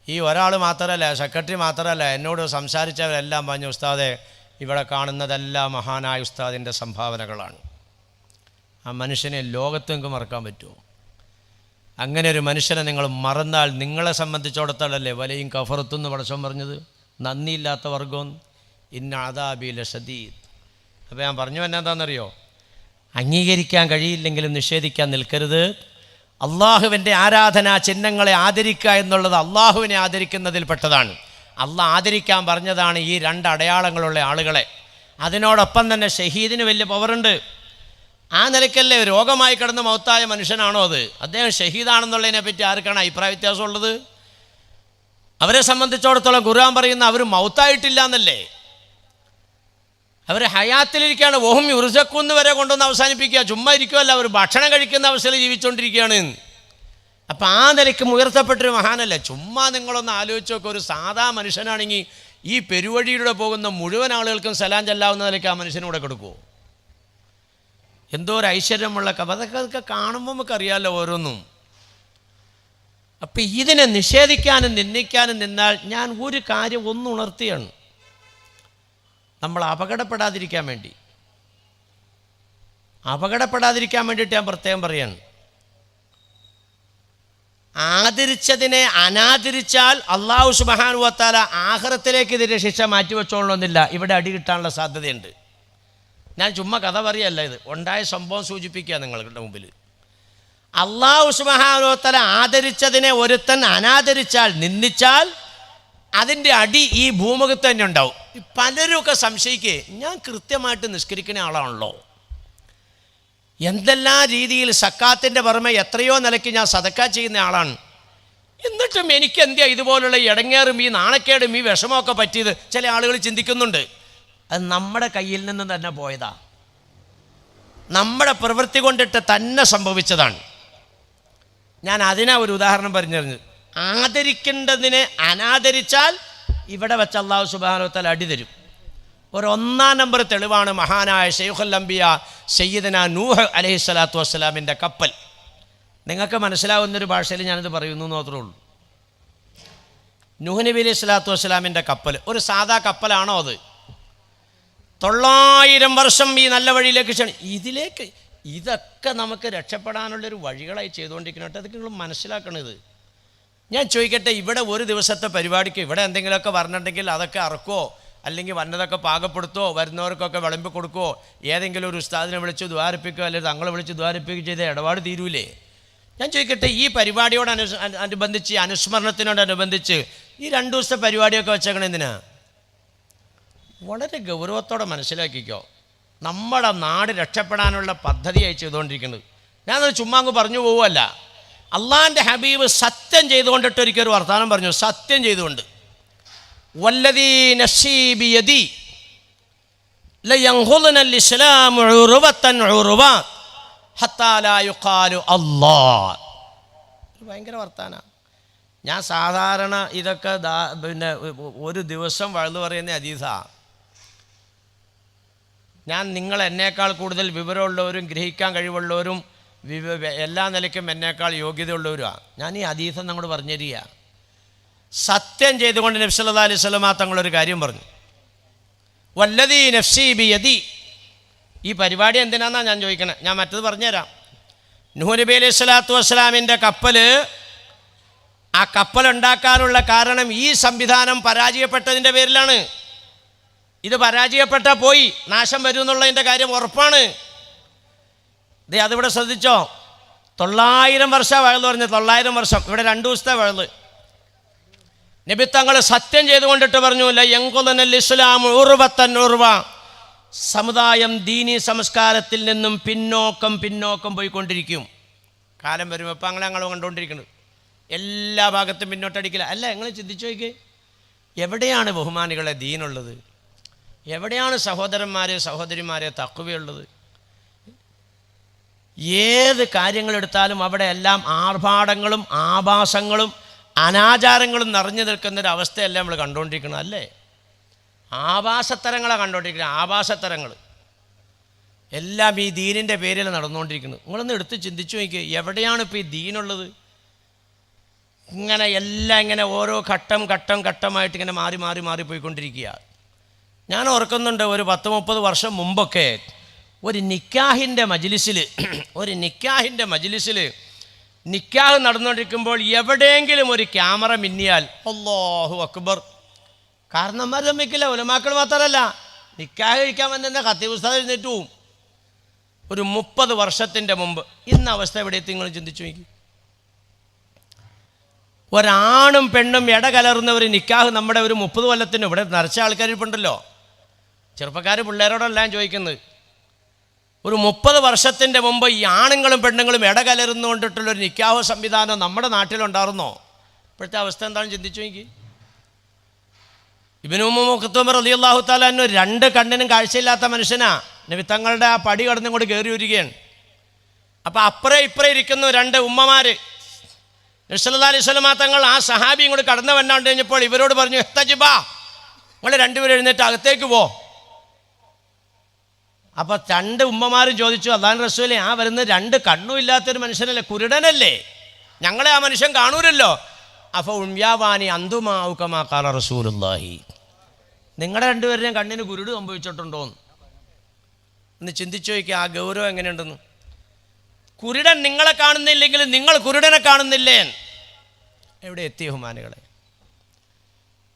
ഈ ഒരാൾ മാത്രമല്ല, സെക്രട്ടറി മാത്രമല്ല, എന്നോട് സംസാരിച്ചവരെല്ലാം പറഞ്ഞു, ഉസ്താദെ ഇവിടെ കാണുന്നതെല്ലാം മഹാനായ ഉസ്താദിൻ്റെ സംഭാവനകളാണ്. ആ മനുഷ്യനെ ലോകത്തെങ്കിലും മറക്കാൻ പറ്റുമോ? അങ്ങനെ ഒരു മനുഷ്യനെ നിങ്ങൾ മറന്നാൽ നിങ്ങളെ സംബന്ധിച്ചിടത്തോളല്ലേ വലയും കഫറത്തുനിന്ന് പടച്ചോൻ പറഞ്ഞത്, നന്ദിയില്ലാത്ത വർഗം ഇന്ന അദാബി ലശദീദ്. അപ്പോൾ ഞാൻ പറഞ്ഞു എന്നാന്താണെന്നറിയോ, അംഗീകരിക്കാൻ കഴിയില്ലെങ്കിലും നിഷേധിക്കാൻ നിൽക്കരുത്. അള്ളാഹുവിൻ്റെ ആരാധനാ ചിഹ്നങ്ങളെ ആദരിക്കുക എന്നുള്ളത് അള്ളാഹുവിനെ ആദരിക്കുന്നതിൽപ്പെട്ടതാണ്. അള്ളാഹ് ആദരിക്കാൻ പറഞ്ഞതാണ് ഈ രണ്ട് അടയാളങ്ങളുള്ള ആളുകളെ. അതിനോടൊപ്പം തന്നെ ഷഹീദിന് വലിയ പവറുണ്ട്. ആ നിലയ്ക്കല്ലേ രോഗമായി കിടന്ന് മൗത്തായ മനുഷ്യനാണോ അത്? അദ്ദേഹം ഷഹീദാണെന്നുള്ളതിനെ പറ്റി ആർക്കാണ് അഭിപ്രായ വ്യത്യാസമുള്ളത്? അവരെ സംബന്ധിച്ചിടത്തോളം ഖുർആൻ പറയുന്ന അവർ മൗത്തായിട്ടില്ല എന്നല്ലേ, അവർ ഹയാത്തിലിരിക്കുകയാണ്. ഓഹും യുർസഖൂന്ന് വരെ കൊണ്ടുവന്ന് അവസാനിപ്പിക്കുക. ചുമ്മാ ഇരിക്കുമല്ല, അവർ ഭക്ഷണം കഴിക്കുന്ന അവസ്ഥയിൽ ജീവിച്ചുകൊണ്ടിരിക്കുകയാണ്. അപ്പം ആ നിലയ്ക്ക് ഉയർത്തപ്പെട്ടൊരു മഹാനല്ലേ. ചുമ്മാ നിങ്ങളൊന്ന് ആലോചിച്ച് നോക്കുക, ഒരു സാധാ മനുഷ്യനാണെങ്കിൽ ഈ പെരുവഴിയിലൂടെ പോകുന്ന മുഴുവൻ ആളുകൾക്കും സലാം ചെല്ലാവുന്ന നിലയ്ക്ക് ആ മനുഷ്യനൂടെ കൊടുക്കുമോ? എന്തോ ഒരു ഐശ്വര്യമുള്ള അതൊക്കെ കാണുമ്പോൾ നമുക്കറിയാമല്ലോ ഓരോന്നും. അപ്പം ഇതിനെ നിഷേധിക്കാനും നിന്ദിക്കാനും നിന്നാൽ ഞാൻ ഒരു കാര്യം ഒന്നുണർത്തിയാണ്, നമ്മൾ അപകടപ്പെടാതിരിക്കാൻ വേണ്ടി അപകടപ്പെടാതിരിക്കാൻ വേണ്ടിയിട്ട് ഞാൻ പ്രത്യേകം പറയാണ്. ആദരിച്ചതിനെ അനാദരിച്ചാൽ അള്ളാഹു സുബ്ഹാനഹു വ തആല ആഖിറത്തിലേക്ക് ഇതിൻ്റെ ശിക്ഷ മാറ്റിവെച്ചോളണമെന്നില്ല. ഇവിടെ അടി കിട്ടാനുള്ള സാധ്യതയുണ്ട്. ഞാൻ ചുമ്മാ കഥ പറയല്ല, ഇത് ഉണ്ടായ സംഭവം സൂചിപ്പിക്കുക നിങ്ങളുടെ മുമ്പിൽ. അള്ളാഹു സുബ്ഹാനഹു വ തആല ആദരിച്ചതിനെ ഒരുത്തൻ അനാദരിച്ചാൽ, നിന്ദിച്ചാൽ അതിൻ്റെ അടി ഈ ഭൂമുഖത്ത് തന്നെ ഉണ്ടാവും. പലരുമൊക്കെ സംശയിക്കേ, ഞാൻ കൃത്യമായിട്ട് നിസ്കരിക്കുന്ന ആളാണല്ലോ, എന്തെല്ലാം രീതിയിൽ സക്കാത്തിൻ്റെ പുറമെ എത്രയോ നിലയ്ക്ക് ഞാൻ സദക്ക ചെയ്യുന്ന ആളാണ്, എന്നിട്ടും എനിക്ക് എന്തിയാ ഇതുപോലുള്ള ഇടങ്ങേറും ഈ നാണക്കേടും ഈ വിഷമമൊക്കെ പറ്റിയത്? ചില ആളുകൾ ചിന്തിക്കുന്നുണ്ട്. അത് നമ്മുടെ കയ്യിൽ നിന്ന് തന്നെ പോയതാ, നമ്മുടെ പ്രവൃത്തി കൊണ്ടിട്ട് തന്നെ സംഭവിച്ചതാണ്. ഞാൻ അതിനാ ഒരു ഉദാഹരണം പറഞ്ഞിരുന്നത്. ആദരിക്കേണ്ടതിനെ അനാദരിച്ചാൽ ഇവിടെ വെച്ച് അല്ലാഹു സുബ്ഹാനഹു വ തആല അടി തരും. ഒരു 1-ാം നമ്പർ തെളിവാണ് മഹാനായ ശൈഖുൽ അംബിയ സയ്യിദന നൂഹ് അലൈഹിസ്സലാത്തു വസ്സലാമിൻ്റെ കപ്പൽ. നിങ്ങൾക്ക് മനസ്സിലാവുന്നൊരു ഭാഷയിൽ ഞാനിത് പറയുന്നു എന്ന് മാത്രമേ ഉള്ളൂ. നൂഹ് നബി അലൈഹി സ്വലാത്തു വസ്സലാമിൻ്റെ കപ്പൽ ഒരു സാധാ കപ്പലാണോ? അത് 900 വർഷം ഈ നല്ല വഴിയിലേക്ക് ഇതിലേക്ക് ഇതൊക്കെ നമുക്ക് രക്ഷപ്പെടാനുള്ളൊരു വഴികളായി ചെയ്തുകൊണ്ടിരിക്കണം. അതൊക്കെ നിങ്ങൾ മനസ്സിലാക്കണത്. ഞാൻ ചോദിക്കട്ടെ, ഇവിടെ ഒരു ദിവസത്തെ പരിപാടിക്ക് ഇവിടെ എന്തെങ്കിലുമൊക്കെ പറഞ്ഞിട്ടുണ്ടെങ്കിൽ അതൊക്കെ അറക്കുമോ, അല്ലെങ്കിൽ വന്നതൊക്കെ പാകപ്പെടുത്തുമോ, വരുന്നവർക്കൊക്കെ വിളമ്പി കൊടുക്കുമോ, ഏതെങ്കിലും ഒരു ഉസ്താദിനെ വിളിച്ച് ദ്വാരിപ്പിക്കുകയോ അല്ലെങ്കിൽ തങ്ങളെ വിളിച്ച് ദ്വാരിപ്പിക്കുകയോ ചെയ്ത ഇടപാട് തീരൂലേ? ഞാൻ ചോദിക്കട്ടെ, ഈ പരിപാടിയോട് അനുബന്ധിച്ച് അനുസ്മരണത്തിനോടനുബന്ധിച്ച് ഈ 2 ദിവസത്തെ പരിപാടിയൊക്കെ വെച്ചേക്കണം എന്തിനാ? വളരെ ഗൗരവത്തോടെ മനസ്സിലാക്കിക്കോ. നമ്മുടെ നാട് രക്ഷപ്പെടാനുള്ള പദ്ധതിയായി ചെയ്തുകൊണ്ടിരിക്കുന്നത്. ഞാനത് ചുമ്മാ അങ്ങ് പറഞ്ഞു പോവുമല്ല. അള്ളാഹിൻ്റെ ഹബീബ് സത്യം ചെയ്തുകൊണ്ടിട്ട് ഒരിക്കലും വർത്തമാനം പറഞ്ഞു. സത്യം ചെയ്തുകൊണ്ട്, വല്ലദീ നഫ്സീ ബിയദി ലയൻഖുദനൽ ഇസ്ലാമു ഉറുവതൻ ഉറുവ ഹത്താ ലാ യുഖാലു അല്ലാഹ്. ഭയങ്കര വർത്തമാനമാണ്. ഞാൻ സാധാരണ ഇതൊക്കെ പിന്നെ ഒരു ദിവസം വഴുതു പറയുന്ന ഹദീസാണ്. ഞാൻ നിങ്ങൾ എന്നേക്കാൾ കൂടുതൽ വിവരമുള്ളവരും ഗ്രഹിക്കാൻ കഴിവുള്ളവരും എല്ലാ നിലയ്ക്കും എന്നേക്കാൾ യോഗ്യതയുള്ളവരുമാണ്. ഞാൻ ഈ ഹദീസ് അങ്ങോട്ട് പറഞ്ഞു തരിക. സത്യം ചെയ്തുകൊണ്ട് നബി സല്ലല്ലാഹു അലൈഹി വസല്ലം തങ്ങളൊരു കാര്യം പറഞ്ഞു. വല്ലദീ നഫ്സീ ബിയദി. ഈ പരിപാടി എന്തിനാണെന്നാണ് ഞാൻ ചോദിക്കണേ. ഞാൻ മറ്റത് പറഞ്ഞുതരാം. നൂഹ് നബി അലൈഹി സ്വലാത്തു വസ്സലാമിൻ്റെ കപ്പൽ, ആ കപ്പലുണ്ടാക്കാനുള്ള കാരണം ഈ സംവിധാനം പരാജയപ്പെട്ടതിൻ്റെ പേരിലാണ്. ഇത് പരാജയപ്പെട്ടാൽ പോയി നാശം വരും എന്നുള്ളതിൻ്റെ കാര്യം ഉറപ്പാണ്. ദേ അതിവിടെ ശ്രദ്ധിച്ചോ. 900 വർഷം വഴല് പറഞ്ഞ് 900 വർഷം. ഇവിടെ 2 ദിവസത്തെ വഴല്. നബി തങ്ങൾ സത്യം ചെയ്തുകൊണ്ടിട്ട് പറഞ്ഞു, ലയൻഖുദനൽ ഇസ്ലാമു ഉറുവതൻ ഉറുവ. സമുദായം ദീനീ സംസ്കാരത്തിൽ നിന്നും പിന്നോക്കം പോയിക്കൊണ്ടിരിക്കും. കാലം വരും. ഇപ്പം ഞങ്ങൾ കണ്ടുകൊണ്ടിരിക്കുന്നത് എല്ലാ ഭാഗത്തും പിന്നോട്ടടിക്കില്ല. അല്ല, നിങ്ങൾ ചിന്തിച്ചു നോക്കി, എവിടെയാണ് ബഹുമാനികളെ ദീനുള്ളത്? എവിടെയാണ് സഹോദരന്മാരെ സഹോദരിമാരെ തഖ്വയുള്ളത്? ഏത് കാര്യങ്ങളെടുത്താലും അവിടെ എല്ലാം ആർഭാടങ്ങളും ആഭാസങ്ങളും അനാചാരങ്ങളും നിറഞ്ഞു നിൽക്കുന്നൊരവസ്ഥയല്ലേ നമ്മൾ കണ്ടുകൊണ്ടിരിക്കണം? അല്ലേ? ആഭാസത്തരങ്ങളാണ് കണ്ടുകൊണ്ടിരിക്കുന്നത്. ആഭാസത്തരങ്ങൾ എല്ലാം ഈ ദീനിൻ്റെ പേരിൽ നടന്നുകൊണ്ടിരിക്കുന്നത്. നിങ്ങളൊന്ന് എടുത്ത് ചിന്തിച്ചു നോക്കി, എവിടെയാണ് ഇപ്പോൾ ഈ ദീനുള്ളത്? ഇങ്ങനെ എല്ലാം ഇങ്ങനെ ഓരോ ഘട്ടമായിട്ട് ഇങ്ങനെ മാറി പോയിക്കൊണ്ടിരിക്കുക. ഞാൻ ഓർക്കുന്നുണ്ട്, ഒരു 10-30 വർഷം മുമ്പൊക്കെ ഒരു നിക്കാഹിൻ്റെ മജ്ലിസിൽ നിക്കാഹ് നടന്നുകൊണ്ടിരിക്കുമ്പോൾ എവിടെയെങ്കിലും ഒരു ക്യാമറ മിന്നിയാൽ അല്ലാഹു അക്ബർ. കാരണന്മാർ സമ്മതിക്കില്ല, ഉലമാക്കൾ മാത്രമല്ല, നിക്കാഹ് കഴിക്കാൻ വന്ന ഖത്തീബ് ഉസ്താദ് എഴുന്നേറ്റ് പോവും. ഒരു 30 വർഷത്തിൻ്റെ മുമ്പ്. ഇന്ന് അവസ്ഥ എവിടെ എത്തി നിങ്ങൾ ചിന്തിച്ചു നോക്കി. ഒരാണും പെണ്ണും ഇടകലർന്ന ഒരു നിക്കാഹ് നമ്മുടെ ഒരു 30 കൊല്ലത്തിന് ഇവിടെ നിറച്ച ആൾക്കാരിപ്പുണ്ടല്ലോ. ചെറുപ്പക്കാർ പിള്ളേരോടെല്ലാം ചോദിക്കുന്നത്, ഒരു 30 വർഷത്തിൻ്റെ മുമ്പ് ഈ ആണുങ്ങളും പെണ്ണുങ്ങളും ഇടകലർന്നുകൊണ്ടിട്ടുള്ളൊരു നിക്കാഹ് സംവിധാനം നമ്മുടെ നാട്ടിലുണ്ടായിരുന്നോ? ഇപ്പോഴത്തെ അവസ്ഥ എന്താണെന്ന് ചിന്തിച്ചു നോക്കി. ഇബ്നു ഉമ്മു മക്തൂം റളിയല്ലാഹു തആല അൻഹു 2 കണ്ണിനും കാഴ്ചയില്ലാത്ത മനുഷ്യനാ. നബി തങ്ങളുടെ ആ പടി കടന്നും കൂടി കയറി വരികയാണ്. അപ്പോൾ അപ്പുറം ഇപ്പുറം ഇരിക്കുന്നു 2 ഉമ്മമാർ. നബി സല്ലല്ലാഹു അലൈഹി വസല്ലം തങ്ങൾ ആ സഹാബി ഇങ്ങോട്ട് കടന്നു വന്നാണ്ട് കഴിഞ്ഞപ്പോൾ ഇവരോട് പറഞ്ഞു, ഇഹ്തജിബാ, നിങ്ങൾ 2 പേരും എഴുന്നേറ്റ് അകത്തേക്ക് പോ. അപ്പോൾ 2 ഉമ്മമാരും ചോദിച്ചു, അല്ലാഹുവിൻ്റെ റസൂലേ, ആ വരുന്ന 2 കണ്ണും ഇല്ലാത്തൊരു മനുഷ്യനല്ലേ, കുരുടനല്ലേ, ഞങ്ങളെ ആ മനുഷ്യൻ കാണൂരല്ലോ. അപ്പോൾ ഉംയാവാനി അന്തുമാഉ കമാ ഖാല റസൂലുള്ളാഹി, നിങ്ങളുടെ 2 പേരുടെയും കണ്ണിന് കുരുട് സംഭവിച്ചിട്ടുണ്ടോന്ന്. ഒന്ന് ചിന്തിച്ചു നോക്കിയാൽ ആ ഗൗരവം എങ്ങനെയുണ്ടെന്ന്. കുരുടൻ നിങ്ങളെ കാണുന്നില്ലെങ്കിൽ നിങ്ങൾ കുരുടനെ കാണുന്നില്ലേ? എവിടെ എത്തി ബഹുമാനികളെ?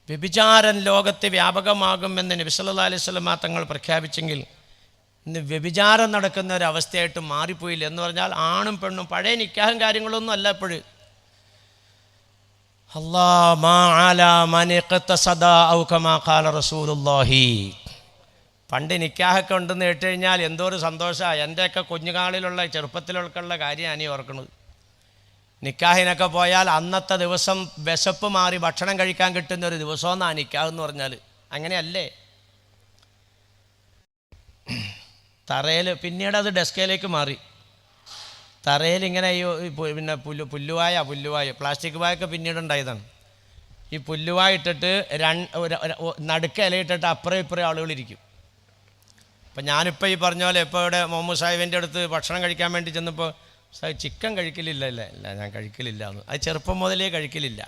വ്യഭിചാരം ലോകത്ത് വ്യാപകമാകുമെന്ന് നബി സല്ലല്ലാഹു അലൈഹി വസല്ലം തങ്ങൾ പ്രഖ്യാപിച്ചെങ്കിൽ ഇന്ന് വ്യഭിചാരം നടക്കുന്ന ഒരവസ്ഥയായിട്ട് മാറിപ്പോയില്ല. എന്ന് പറഞ്ഞാൽ ആണും പെണ്ണും പഴയ നിക്കാഹും കാര്യങ്ങളൊന്നും അല്ല ഇപ്പോഴും. പണ്ട് നിക്കാഹൊക്കെ ഉണ്ടെന്ന് കേട്ട് കഴിഞ്ഞാൽ എന്തോ ഒരു സന്തോഷമാണ്. എൻ്റെയൊക്കെ കുഞ്ഞുകാലിലുള്ള ചെറുപ്പത്തിലുള്ള കാര്യമാണ് ഈ ഓർക്കുന്നത്. നിക്കാഹിനൊക്കെ പോയാൽ അന്നത്തെ ദിവസം വിശപ്പ് മാറി ഭക്ഷണം കഴിക്കാൻ കിട്ടുന്ന ഒരു ദിവസമെന്നാണ് നിക്കാഹ് എന്ന് പറഞ്ഞാൽ. അങ്ങനെയല്ലേ? തറയിൽ, പിന്നീട് അത് ഡെസ്കയിലേക്ക് മാറി. തറയിൽ ഇങ്ങനെ പിന്നെ പുല്ലുവായ പ്ലാസ്റ്റിക് വായൊക്കെ പിന്നീട് ഉണ്ടായതാണ്. ഈ പുല്ലുവായ ഇട്ടിട്ട് നടുക്ക ഇലയിട്ടിട്ട് അപ്പുറം ഇപ്പുറം ആളുകളിരിക്കും. അപ്പം ഞാനിപ്പോൾ ഈ പറഞ്ഞ പോലെ ഇപ്പോൾ ഇവിടെ മുഹമ്മദ് സാഹിബിൻ്റെ അടുത്ത് ഭക്ഷണം കഴിക്കാൻ വേണ്ടി ചെന്നപ്പോൾ സാഹിബ് ചിക്കൻ കഴിക്കലില്ല. ഇല്ല ഞാൻ കഴിക്കലില്ല എന്ന്. അത് ചെറുപ്പം മുതലേ കഴിക്കലില്ല.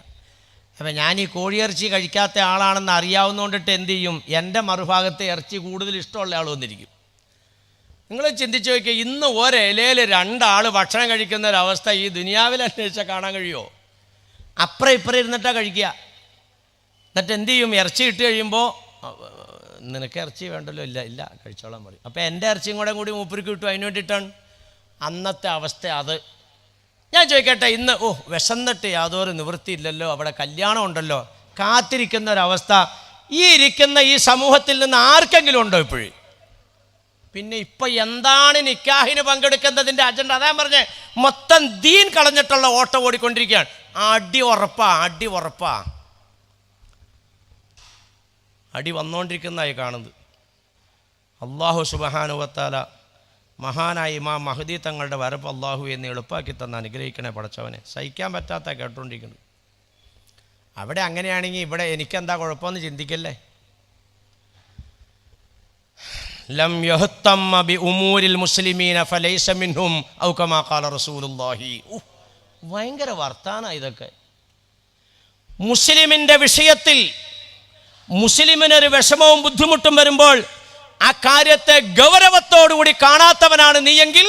അപ്പം ഞാൻ ഈ കോഴിയിറച്ചി കഴിക്കാത്ത ആളാണെന്ന് അറിയാവുന്നതുകൊണ്ടിട്ട് എന്ത് ചെയ്യും, എൻ്റെ മറുഭാഗത്തെ ഇറച്ചി കൂടുതൽ ഇഷ്ടമുള്ള ആൾ വന്നിരിക്കും. നിങ്ങൾ ചിന്തിച്ച് നോക്കിയാൽ ഇന്ന് ഒരിലയിൽ 2 ആൾ ഭക്ഷണം കഴിക്കുന്ന ഒരവസ്ഥ ഈ ദുനിയാവിൽ അന്വേഷിച്ചാൽ കാണാൻ കഴിയുമോ? അപ്പുറം ഇപ്പുറം ഇരുന്നിട്ടാണ് കഴിക്കുക. എന്നിട്ട് എന്ത് ചെയ്യും, ഇറച്ചി ഇട്ട് കഴിയുമ്പോൾ നിനക്ക് ഇറച്ചി വേണ്ടല്ലോ, ഇല്ല കഴിച്ചോളാൻ പറയും. അപ്പോൾ എൻ്റെ ഇറച്ചിയും കൂടി മൂപ്പർക്ക് കിട്ടും. അതിന് വേണ്ടിയിട്ടാണ് അന്നത്തെ അവസ്ഥ അത്. ഞാൻ ചോദിക്കട്ടെ, ഇന്ന് വിശന്നിട്ട് യാതൊരു നിവൃത്തിയില്ലല്ലോ, അവിടെ കല്യാണം ഉണ്ടല്ലോ, കാത്തിരിക്കുന്ന ഒരവസ്ഥ ഈ ഇരിക്കുന്ന ഈ സമൂഹത്തിൽ നിന്ന് ആർക്കെങ്കിലും ഉണ്ടോ ഇപ്പോഴും? പിന്നെ ഇപ്പം എന്താണ് നിക്കാഹിന് പങ്കെടുക്കുന്നതിൻ്റെ അജണ്ട? അതാ പറഞ്ഞേ, മൊത്തം ദീൻ കളഞ്ഞിട്ടുള്ള ഓട്ടം ഓടിക്കൊണ്ടിരിക്കുകയാണ്. അടി ഉറപ്പാ അടി വന്നുകൊണ്ടിരിക്കുന്നതായി കാണുന്നത്. അല്ലാഹു സുബ്ഹാനഹു വ തആല മഹാനായ ഇമാം മഹ്ദി തങ്ങളുടെ വരപ്പ് അല്ലാഹു എന്ന് എളുപ്പാക്കി തന്ന അനുഗ്രഹിക്കണേ പടച്ചവനെ. സഹിക്കാൻ പറ്റാത്ത കേട്ടുകൊണ്ടിരിക്കുന്നത്. അവിടെ അങ്ങനെയാണെങ്കിൽ ഇവിടെ എനിക്കെന്താ കുഴപ്പമെന്ന് ചിന്തിക്കല്ലേ. ലം യഹ്തമ്മ ബി ഉമൂരിൽ മുസ്ലിമീന ഫലൈസ മിൻഹും ഔ കമാ ഖാല റസൂലുള്ളാഹി. ഭയങ്കര വർത്താനാണ് ഇതൊക്കെ. മുസ്ലിമിൻ്റെ വിഷയത്തിൽ മുസ്ലിമിനൊരു വിഷമവും ബുദ്ധിമുട്ടും വരുമ്പോൾ ആ കാര്യത്തെ ഗൗരവത്തോടുകൂടി കാണാത്തവനാണ് നീയെങ്കിൽ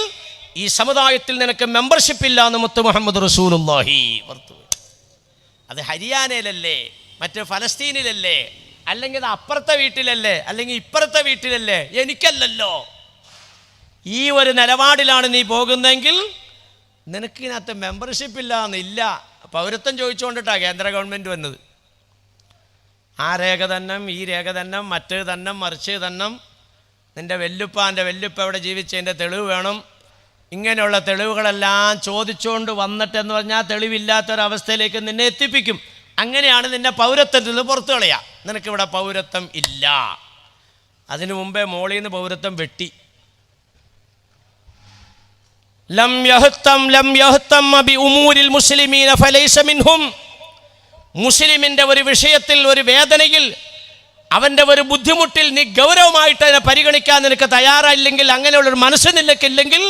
ഈ സമുദായത്തിൽ നിനക്ക് മെമ്പർഷിപ്പ് ഇല്ല എന്ന് മുത്ത് മുഹമ്മദ് റസൂലുള്ളാഹി. അത് ഹരിയാനയിലല്ലേ, മറ്റ് ഫലസ്തീനിലല്ലേ, അല്ലെങ്കിൽ അത് അപ്പുറത്തെ വീട്ടിലല്ലേ, അല്ലെങ്കിൽ ഇപ്പുറത്തെ വീട്ടിലല്ലേ, എനിക്കല്ലല്ലോ. ഈ ഒരു നിലപാടിലാണ് നീ പോകുന്നതെങ്കിൽ നിനക്കിതിനകത്ത് മെമ്പർഷിപ്പ് ഇല്ല എന്നില്ല. പൗരത്വം ചോദിച്ചുകൊണ്ടിട്ടാണ് കേന്ദ്ര ഗവൺമെൻറ് വന്നത്. ആ രേഖ തന്നെ, ഈ രേഖ തന്നെ, മറ്റ് തന്നെ, മറിച്ച് തന്നെ, നിൻ്റെ വെല്ലുപ്പാൻ്റെ വെല്ലുപ്പ എവിടെ ജീവിച്ചതിൻ്റെ തെളിവ് വേണം. ഇങ്ങനെയുള്ള തെളിവുകളെല്ലാം ചോദിച്ചുകൊണ്ട് വന്നിട്ടെന്ന് പറഞ്ഞാൽ തെളിവില്ലാത്തൊരവസ്ഥയിലേക്ക് നിന്നെ എത്തിപ്പിക്കും. അങ്ങനെയാണ് നിന്നെ പൗരത്വത്തിൽ നിന്ന് പുറത്തു കളയുക. നിനക്കിവിടെ പൗരത്വം ഇല്ല. അതിനു മുമ്പേ മോളിൽ നിന്ന് പൗരത്വം വെട്ടി. ലം യഹ്തമ്മ ബി ഉമൂരിൽ മുസ്ലിമീന ഫലൈസ മിൻഹും. മുസ്ലിമിൻ്റെ ഒരു വിഷയത്തിൽ, ഒരു വേദനയിൽ, അവൻ്റെ ഒരു ബുദ്ധിമുട്ടിൽ നീ ഗൗരവമായിട്ട് അതിനെ പരിഗണിക്കാൻ നിനക്ക് തയ്യാറായില്ലെങ്കിൽ, അങ്ങനെയുള്ളൊരു മനസ്സ് നിനക്കില്ലെങ്കിൽ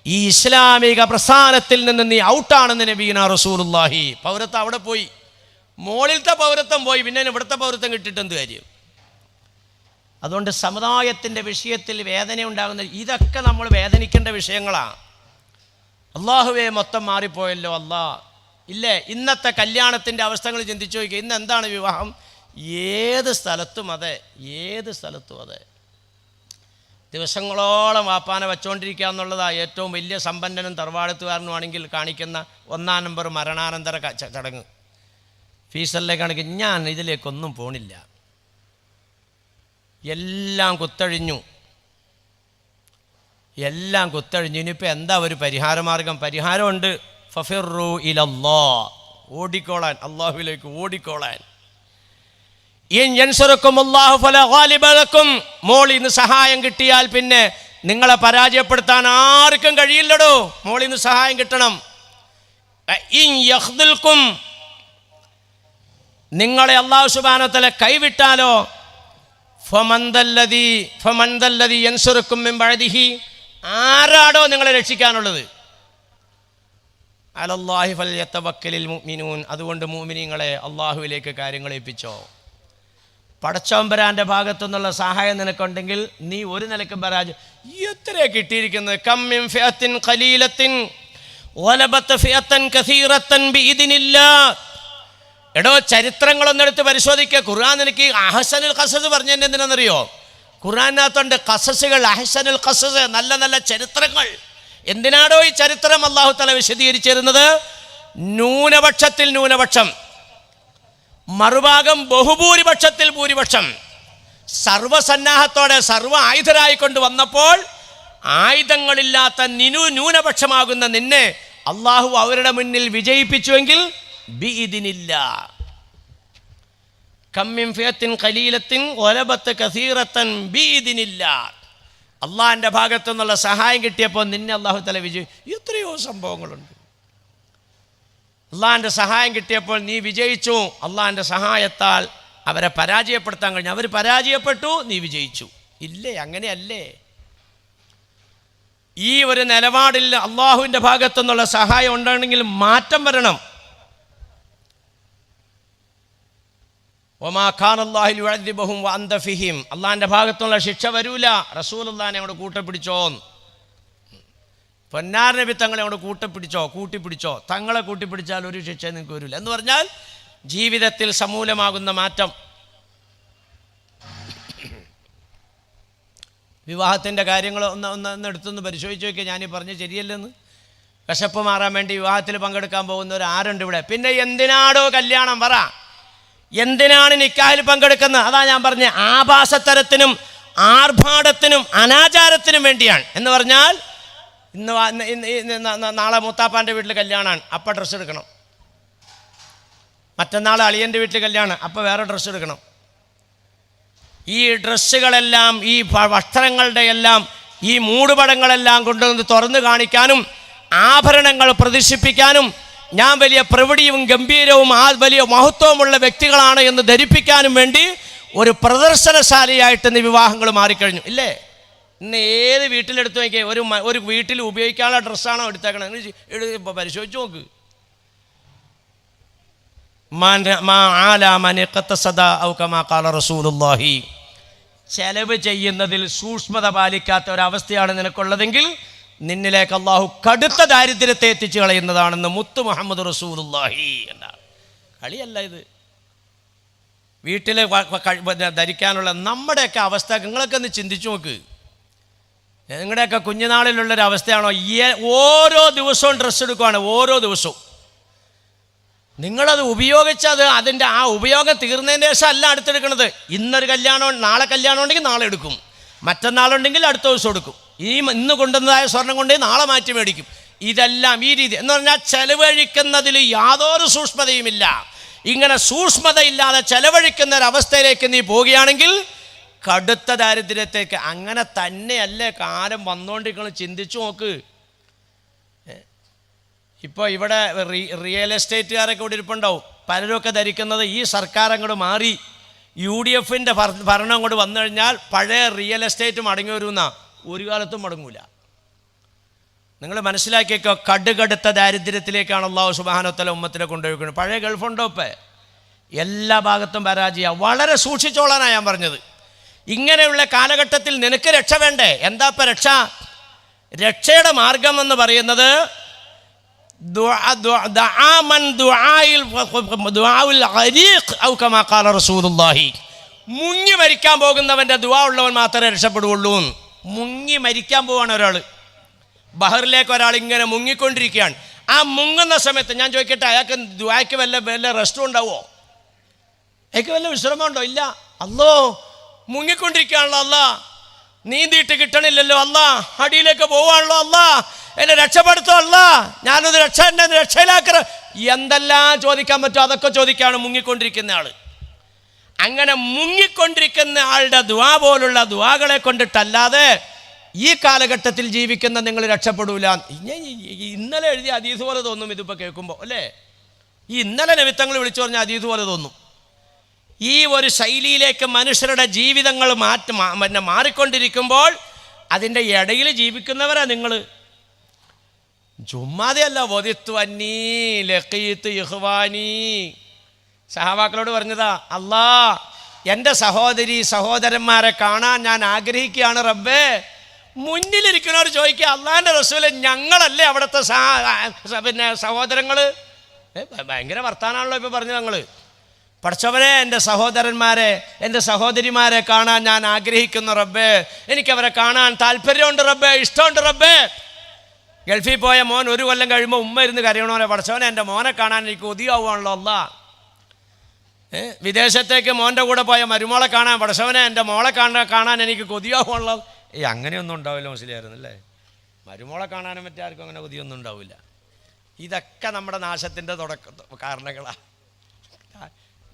ഈ ഇസ്ലാമിക പ്രസ്ഥാനത്തിൽ നിന്ന് നീ ഔട്ടാണെന്ന് നബിയുനാ റസൂലുള്ളാഹി. പൗരത്വം അവിടെ പോയി, മോളിലത്തെ പൗരത്വം പോയി, പിന്നെ ഇവിടുത്തെ പൗരത്വം കിട്ടിയിട്ട് എന്ത് കാര്യം? അതുകൊണ്ട് സമുദായത്തിൻ്റെ വിഷയത്തിൽ വേദന ഉണ്ടാകുന്ന ഇതൊക്കെ നമ്മൾ വേദനിക്കേണ്ട വിഷയങ്ങളാണ്. അള്ളാഹുവേ മൊത്തം മാറിപ്പോയല്ലോ അല്ലാ. ഇല്ലേ, ഇന്നത്തെ കല്യാണത്തിൻ്റെ അവസ്ഥകൾ ചിന്തിച്ചു നോക്കുക. ഇന്ന് എന്താണ് വിവാഹം? ഏത് സ്ഥലത്തും അതെ. ദിവസങ്ങളോളം വാപ്പാനെ വച്ചുകൊണ്ടിരിക്കുക എന്നുള്ളതാണ് ഏറ്റവും വലിയ സമ്പന്നനും തറവാടത്തുകാരനുമാണെങ്കിൽ കാണിക്കുന്ന 1-ാം നമ്പർ മരണാനന്തര ചടങ്ങ്. ഫീസലിലേക്ക് ആണെങ്കിൽ ഞാൻ ഇതിലേക്കൊന്നും പോണില്ല, എല്ലാം കുത്തഴിഞ്ഞു. ഇനിയിപ്പോൾ എന്താ ഒരു പരിഹാരമാർഗം? പരിഹാരമുണ്ട്. ഫഫിറു ഇലല്ലാഹ്, ഓടിക്കോളാൻ, അള്ളാഹുവിലേക്ക് ഓടിക്കോളാൻ. ഇൻ യൻസുറക്കുമുല്ലാഹു ഫലാ ഗാലിബ ലക്കും. മോളിൽ നിന്ന് സഹായം കിട്ടിയാൽ പിന്നെ നിങ്ങളെ പരാജയപ്പെടുത്താൻ ആർക്കും കഴിയില്ലടോ. മോളിൽ നിന്ന് സഹായം കിട്ടണം. ഇൻ യഖ്ദുൽക്കും, നിങ്ങളെ അല്ലാഹു സുബ്ഹാനഹു വ തആല കൈവിട്ടാലോ, ഫമൻദല്ലദി യൻസുറക്കും മിൻ ബഅദിഹി, ആരാടോ നിങ്ങളെ രക്ഷിക്കാനുള്ളത്? അലല്ലാഹി ഫൽയതവക്കലിൽ മുഅ്മിനൂൻ. അതുകൊണ്ട് മുഅ്മിനീങ്ങളെ അള്ളാഹുവിലേക്ക് കാര്യങ്ങൾ ഏൽപ്പിച്ചോ. പടച്ചോമ്പരാൻ്റെ ഭാഗത്തു നിന്നുള്ള സഹായം നിനക്കുണ്ടെങ്കിൽ നീ ഒരു നിലക്കും പരാജയം. എത്രയാ കിട്ടിയിരിക്കുന്നത്? കമ്മിൻ ഫിഅത്തിൻ ഖലീലത്തിൻ വലബത്ത് ഫിഅത്തൻ കസീറത്തൻ ബിഇദ്നില്ലാഹ്. എടോ, ചരിത്രങ്ങളൊന്നെടുത്ത് പരിശോധിക്കുക. ഖുർആൻ എനിക്ക് അഹ്സനുൽ ഖസസ് പറഞ്ഞതിന് എന്തിനാണെന്നറിയോ? ഖുർആനകത്തുണ്ട് ഖസസുകൾ, അഹ്സനുൽ ഖസസ്, നല്ല നല്ല ചരിത്രങ്ങൾ. എന്തിനാണോ ഈ ചരിത്രം അല്ലാഹു തആല വിശദീകരിച്ചിരുന്നത്? ന്യൂനപക്ഷത്തിൽ ന്യൂനപക്ഷം, മറുഭാഗം ബഹുഭൂരിപക്ഷത്തിൽ ഭൂരിപക്ഷം, സർവസന്നാഹത്തോടെ സർവ ആയുധരായിക്കൊണ്ട് വന്നപ്പോൾ ആയുധങ്ങളില്ലാത്ത ന്യൂനപക്ഷമാകുന്ന നിന്നെ അള്ളാഹു അവരുടെ മുന്നിൽ വിജയിപ്പിച്ചുവെങ്കിൽ ബിഇദ്നില്ലാഹ്. കമ്മിൻ ഫിഅത്തിൻ ഖലീലത്തിൻ വലബത്ത് കസീറത്തൻ ബിഇദ്നില്ലാഹ്. അള്ളാഹിൻ്റെ ഭാഗത്തു നിന്നുള്ള സഹായം കിട്ടിയപ്പോൾ നിന്നെ അള്ളാഹു തആല എത്രയോ സംഭവങ്ങളുണ്ട്. അള്ളാഹിൻ്റെ സഹായം കിട്ടിയപ്പോൾ നീ വിജയിച്ചു. അള്ളാഹിൻ്റെ സഹായത്താൽ അവരെ പരാജയപ്പെടുത്താൻ കഴിഞ്ഞു. അവർ പരാജയപ്പെട്ടു, നീ വിജയിച്ചു. ഇല്ലേ? അങ്ങനെയല്ലേ? ഈ ഒരു നിലപാടിൽ അള്ളാഹുവിൻ്റെ ഭാഗത്തു നിന്നുള്ള സഹായം ഉണ്ടെങ്കിൽ മാറ്റം വരണം. വമാ ഖാനല്ലാഹു യുഅദ്ദിബുഹും വഅന്ത ഫീഹിം. അള്ളാഹിൻ്റെ ഭാഗത്തുള്ള ശിക്ഷ വരൂല. റസൂലുള്ളാഹിനെ അങ്ങോട്ട് കൂട്ടപ്പിടിച്ചോ, പൊന്നാർ നബി തങ്ങളെ അങ്ങോട്ട് കൂട്ടിപ്പിടിച്ചോ. തങ്ങളെ കൂട്ടിപ്പിടിച്ചാൽ ഒരു ശിക്ഷ നിങ്ങൾക്ക് വരില്ല എന്ന് പറഞ്ഞാൽ ജീവിതത്തിൽ സമൂലമാകുന്ന മാറ്റം. വിവാഹത്തിൻ്റെ കാര്യങ്ങൾ ഒന്ന് എടുത്തൊന്ന് പരിശോധിച്ച് നോക്കിയാൽ ഞാനീ പറഞ്ഞ് ശരിയല്ലെന്ന്. വിശപ്പ് മാറാൻ വേണ്ടി വിവാഹത്തിൽ പങ്കെടുക്കാൻ പോകുന്നവർ ആരുണ്ട് ഇവിടെ? പിന്നെ എന്തിനാടോ കല്യാണം? പറ, എന്തിനാണ് നിക്കാഹിൽ പങ്കെടുക്കുന്നത്? അതാ ഞാൻ പറഞ്ഞ ആഭാസത്തരത്തിനും ആർഭാടത്തിനും അനാചാരത്തിനും വേണ്ടിയാണ്. എന്ന് പറഞ്ഞാൽ നാളെ മൂത്താപ്പാൻ്റെ വീട്ടിൽ കല്യാണമാണ്, അപ്പം ഡ്രസ്സ് എടുക്കണം. മറ്റന്നാൾ അളിയൻ്റെ വീട്ടിൽ കല്യാണം, അപ്പം വേറെ ഡ്രസ്സ് എടുക്കണം. ഈ ഡ്രസ്സുകളെല്ലാം, ഈ വസ്ത്രങ്ങളുടെ എല്ലാം, ഈ മൂടുപടങ്ങളെല്ലാം കൊണ്ടുവന്ന് തുറന്നു കാണിക്കാനും ആഭരണങ്ങൾ പ്രദർശിപ്പിക്കാനും ഞാൻ വലിയ പ്രൗഢിയും ഗംഭീരവും വലിയ മഹത്വമുള്ള വ്യക്തികളാണ് എന്ന് ധരിപ്പിക്കാനും വേണ്ടി ഒരു പ്രദർശനശാലയായിട്ട് ഇന്ന് വിവാഹങ്ങൾ മാറിക്കഴിഞ്ഞു. ഇല്ലേ? ഇന്ന് ഏത് വീട്ടിലെടുത്ത് നോക്കിയേ, ഒരു വീട്ടിൽ ഉപയോഗിക്കാനുള്ള ഡ്രസ്സാണോ എടുത്തേക്കണം? പരിശോധിച്ച് നോക്ക്. ചെലവ് ചെയ്യുന്നതിൽ സൂക്ഷ്മത പാലിക്കാത്ത ഒരവസ്ഥയാണ് നിനക്കുള്ളതെങ്കിൽ നിന്നിലേക്ക് അള്ളാഹു കടുത്ത ദാരിദ്ര്യത്തെ എത്തിച്ചു കളയുന്നതാണെന്ന് മുത്തു മുഹമ്മദ് റസൂലുള്ളാഹി എന്നാണ്. കളിയല്ല ഇത്. വീട്ടിൽ ധരിക്കാനുള്ള നമ്മുടെയൊക്കെ അവസ്ഥ നിങ്ങളൊക്കെ ഒന്ന് ചിന്തിച്ചു നോക്ക്. നിങ്ങളുടെയൊക്കെ കുഞ്ഞുനാളിലുള്ളൊരവസ്ഥയാണോ? ഓരോ ദിവസവും ഡ്രസ്സ് എടുക്കുവാണ്, ഓരോ ദിവസവും. നിങ്ങളത് ഉപയോഗിച്ചത് അതിൻ്റെ ആ ഉപയോഗം തീർന്നതിന് ശേഷം അല്ല അടുത്തെടുക്കണത്. ഇന്നൊരു കല്യാണം, നാളെ കല്യാണം ഉണ്ടെങ്കിൽ നാളെ എടുക്കും, മറ്റന്നാളുണ്ടെങ്കിൽ അടുത്ത ദിവസം എടുക്കും. ഇന്ന് കൊണ്ടുവന്നതായ സ്വർണം കൊണ്ട് നാളെ മാറ്റി മേടിക്കും. ഇതെല്ലാം ഈ രീതി എന്ന് പറഞ്ഞാൽ ചെലവഴിക്കുന്നതിൽ യാതൊരു സൂക്ഷ്മതയുമില്ല. ഇങ്ങനെ സൂക്ഷ്മതയില്ലാതെ ചെലവഴിക്കുന്ന ഒരവസ്ഥയിലേക്ക് നീ പോവുകയാണെങ്കിൽ കടുത്ത ദാരിദ്ര്യത്തേക്ക്. അങ്ങനെ തന്നെയല്ലേ കാലം വന്നുകൊണ്ടിരിക്കണം. ചിന്തിച്ചു നോക്ക്. ഇപ്പോൾ ഇവിടെ റിയൽ എസ്റ്റേറ്റുകാരൊക്കെ ഇവിടെ ഇരിപ്പുണ്ടാവും. പലരൊക്കെ ധരിക്കുന്നത് ഈ സർക്കാർ അങ്ങോട്ട് മാറി UDFൻ്റെ ഭരണം അങ്ങോട്ട് വന്നു കഴിഞ്ഞാൽ പഴയ റിയൽ എസ്റ്റേറ്റ് മടങ്ങി വരുന്ന ഒരു കാലത്തും മടങ്ങൂല. നിങ്ങൾ മനസ്സിലാക്കിയേക്കോ, കടുകടുത്ത ദാരിദ്ര്യത്തിലേക്കാണ് അല്ലാഹു സുബ്ഹാനഹു വ തആല ഉമ്മത്തിനെ കൊണ്ടുപോയിരിക്കുന്നത്. പഴയ ഗൾഫുണ്ടോ? ഇപ്പം എല്ലാ ഭാഗത്തും പരാജയം. വളരെ സൂക്ഷിച്ചോളാനാണ് ഞാൻ പറഞ്ഞത്. ഇങ്ങനെയുള്ള കാലഘട്ടത്തിൽ നിനക്ക് രക്ഷ വേണ്ടേ? എന്താ ഇപ്പം രക്ഷ? രക്ഷയുടെ മാർഗം എന്ന് പറയുന്നത് മുങ്ങി മരിക്കാൻ പോകുന്നവൻ്റെ ദുആ ഉള്ളവൻ മാത്രമേ രക്ഷപ്പെടുകയുള്ളൂ. മുങ്ങി മരിക്കാൻ പോവാണ് ഒരാൾ, ബഹറിലേക്ക് ഒരാൾ ഇങ്ങനെ മുങ്ങിക്കൊണ്ടിരിക്കുകയാണ്. ആ മുങ്ങുന്ന സമയത്ത് ഞാൻ ചോദിക്കട്ടെ, അയാൾക്ക് ദുആയ്ക്ക് വല്ല റെസ്റ്റും ഉണ്ടാവുമോ? അയാൾക്ക് വല്ല വിശ്രമമുണ്ടോ? ഇല്ല. അല്ലോ മുങ്ങിക്കൊണ്ടിരിക്കുകയാണല്ലോ, അല്ലാ നീന്തിയിട്ട് കിട്ടണില്ലല്ലോ, അല്ലാ അടിയിലേക്ക് പോവാണല്ലോ, അല്ലാ എന്നെ രക്ഷപ്പെടുത്തോ, അല്ലാ ഞാനത് രക്ഷയിലാക്കറ, എന്തെല്ലാം ചോദിക്കാൻ പറ്റുമോ അതൊക്കെ ചോദിക്കുകയാണ് മുങ്ങിക്കൊണ്ടിരിക്കുന്ന ആൾ. അങ്ങനെ മുങ്ങിക്കൊണ്ടിരിക്കുന്ന ആളുടെ ദുആ പോലുള്ള ദുആകളെ കൊണ്ടിട്ടല്ലാതെ ഈ കാലഘട്ടത്തിൽ ജീവിക്കുന്ന നിങ്ങൾ രക്ഷപ്പെടൂല. ഇന്നലെ എഴുതിയ ഹദീസ് പോലെ തോന്നും ഇതിപ്പോൾ കേൾക്കുമ്പോൾ, അല്ലേ? ഈ ഇന്നലെ നബിത്തങ്ങൾ വിളിച്ചു പറഞ്ഞ ഹദീസ് പോലെ തോന്നും. ഈ ഒരു ശൈലിയിലേക്ക് മനുഷ്യരുടെ ജീവിതങ്ങൾ മാറിക്കൊണ്ടിരിക്കുമ്പോൾ അതിൻ്റെ ഇടയിൽ ജീവിക്കുന്നവരാ നിങ്ങൾ. ചുമ്മാതെയല്ല. വദിത്വന്നീ ലഖീത്ത് ഇഖ്വാനി, സഹാബാക്കളോട് പറഞ്ഞതാ, അല്ലാ എൻ്റെ സഹോദരി സഹോദരന്മാരെ കാണാൻ ഞാൻ ആഗ്രഹിക്കുകയാണ് റബ്ബേ. മുന്നിലിരിക്കുന്നവർ ചോദിക്കുക, അള്ളാഹിൻ്റെ റസൂലെ ഞങ്ങളല്ലേ അവിടുത്തെ പിന്നെ സഹോദരങ്ങൾ? ഭയങ്കര വർത്താനാണല്ലോ ഇപ്പോൾ പറഞ്ഞു ഞങ്ങൾ. പഠിച്ചവരെ, എൻ്റെ സഹോദരന്മാരെ എൻ്റെ സഹോദരിമാരെ കാണാൻ ഞാൻ ആഗ്രഹിക്കുന്നു റബ്ബേ. എനിക്കവരെ കാണാൻ താല്പര്യമുണ്ട് റബ്ബേ, ഇഷ്ടമുണ്ട് റബ്ബേ. ഗൾഫിൽ പോയ മോൻ 1 കൊല്ലം കഴിയുമ്പോൾ ഉമ്മ ഇരുന്ന് കരയണോനെ, പഠിച്ചവനെ എൻ്റെ മോനെ കാണാൻ എനിക്ക് കൊതിയാവുകയാണല്ലോ അല്ലാ. വിദേശത്തേക്ക് മോൻ്റെ കൂടെ പോയ മരുമോളെ കാണാൻ, പഠിച്ചവനെ എൻ്റെ മോളെ കാണാൻ എനിക്ക് കൊതിയാവുകയാണല്ലോ. അങ്ങനെയൊന്നും ഉണ്ടാവില്ല മുസ്ലിയായിരുന്നല്ലേ. മരുമോളെ കാണാനും മറ്റാർക്കും അങ്ങനെ കൊതിയൊന്നും ഉണ്ടാവില്ല. ഇതൊക്കെ നമ്മുടെ നാശത്തിൻ്റെ കാരണങ്ങളാണ്.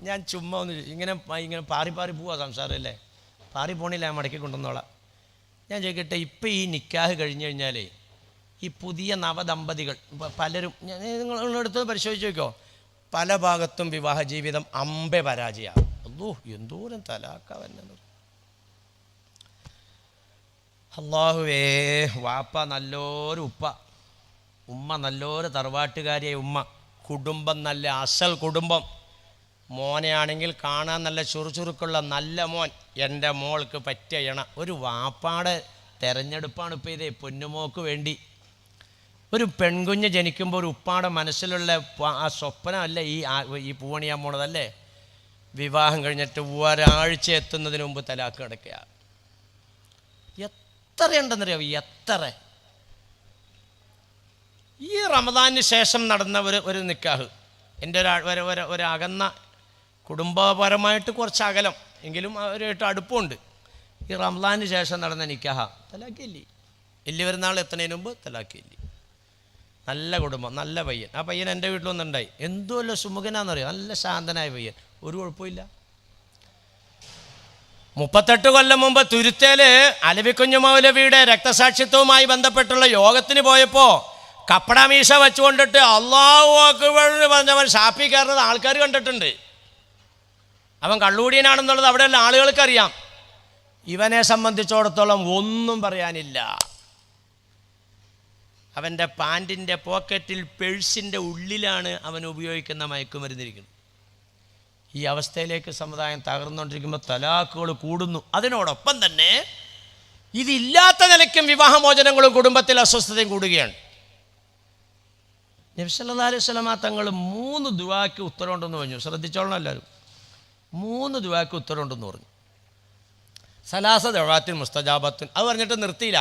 ഞാൻ ചുമ്മാ ഒന്ന് ഇങ്ങനെ പാറി പോവാ സംസാരമല്ലേ, പാറി പോണില്ല, ഞാൻ മടക്കി കൊണ്ടുവന്നോളാം. ഞാൻ ചോദിക്കട്ടെ, ഇപ്പം ഈ നിക്കാഹ് കഴിഞ്ഞ് കഴിഞ്ഞാലേ ഈ പുതിയ നവദമ്പതികൾ പലരും, നിങ്ങളെടുത്ത് പരിശോധിച്ച് നോക്കിയോ, പല ഭാഗത്തും വിവാഹ ജീവിതം അമ്പെ പരാജയമാണ്. അല്ലോ എന്തോരം തലാക്ക വന്നത്. അള്ളാഹുവേ, വാപ്പ നല്ലൊരു ഉപ്പ, ഉമ്മ നല്ലൊരു തറവാട്ടുകാരിയായ ഉമ്മ, കുടുംബം നല്ല അസൽ കുടുംബം, മോനെയാണെങ്കിൽ കാണാൻ നല്ല ചുറുചുറുക്കുള്ള നല്ല മോൻ, എൻ്റെ മോൾക്ക് പറ്റിയ ഇണ. ഒരു വാപ്പാടെ തെരഞ്ഞെടുപ്പാണ് ഇപ്പോൾ ഇതേ. പൊന്നുമോക്ക് വേണ്ടി ഒരു പെൺകുഞ്ഞ് ജനിക്കുമ്പോൾ ഒരു ഉപ്പാടെ മനസ്സിലുള്ള ആ സ്വപ്നമല്ലേ ഈ പൂവണിയാൻ പോണതല്ലേ. വിവാഹം കഴിഞ്ഞിട്ട് ഒരാഴ്ച എത്തുന്നതിന് മുമ്പ് തലാക്ക് കിടക്കുക. എത്രയുണ്ടെന്നറിയാം, എത്ര. ഈ റമദാനിന് ശേഷം നടന്ന ഒരു നിക്കാഹ്, എൻ്റെ ഒരു അകന്ന കുടുംബപരമായിട്ട് കുറച്ച് അകലം എങ്കിലും അവരുമായിട്ട് അടുപ്പമുണ്ട്. ഈ റമദാനിന് ശേഷം നടന്ന നിക്കാഹ തലാക്കില്ലേ. വലിയ പെരുന്നാൾ എത്തുന്നതിന് മുമ്പ് തലാക്കില്ലേ. നല്ല കുടുംബം, നല്ല പയ്യൻ. ആ പയ്യൻ എൻ്റെ വീട്ടിലൊന്നുണ്ടായി. എന്തുമല്ല സുമുഖനാണെന്നറിയാം, നല്ല ശാന്തനായ പയ്യൻ, ഒരു കുഴപ്പമില്ല. 38 കൊല്ലം മുമ്പ് തുരുത്തേല് അലവിക്കുഞ്ഞു മൗലവിയുടെ രക്തസാക്ഷിത്വവുമായി ബന്ധപ്പെട്ടുള്ള യോഗത്തിന് പോയപ്പോൾ കപ്പട മീശ വെച്ചുകൊണ്ടിട്ട് അല്ലാഹു അക്ബർ പറഞ്ഞവൻ ഷാപ്പി കയറുന്നത് ആൾക്കാർ കണ്ടിട്ടുണ്ട്. അവൻ കള്ളുകൂടിയനാണെന്നുള്ളത് അവിടെയുള്ള ആളുകൾക്കറിയാം. ഇവനെ സംബന്ധിച്ചിടത്തോളം ഒന്നും പറയാനില്ല. അവൻ്റെ പാൻറ്റിൻ്റെ പോക്കറ്റിൽ പേഴ്സിൻ്റെ ഉള്ളിലാണ് അവൻ ഉപയോഗിക്കുന്ന മയക്കുമരുന്നിരിക്കുന്നത്. ഈ അവസ്ഥയിലേക്ക് സമുദായം തകർന്നുകൊണ്ടിരിക്കുമ്പോൾ തലാക്കുകൾ കൂടുന്നു. അതിനോടൊപ്പം തന്നെ ഇതില്ലാത്ത നിലയ്ക്കും വിവാഹമോചനങ്ങളും കുടുംബത്തിൽ അസ്വസ്ഥതയും കൂടുകയാണ്. നബി സല്ലല്ലാഹു അലൈഹി വസല്ലമ തങ്ങൾ 3 ദുആക്ക് ഉത്തരവുണ്ടെന്ന് പറഞ്ഞു. ശ്രദ്ധിച്ചോളണം എല്ലാവരും. 3 ദുആക്ക് ഉത്തരവുണ്ടെന്ന് പറഞ്ഞു. സലാസ ദഅവാത്തിൻ മുസ്തജാബത്തുൻ. അത് പറഞ്ഞിട്ട് നിർത്തിയില്ല.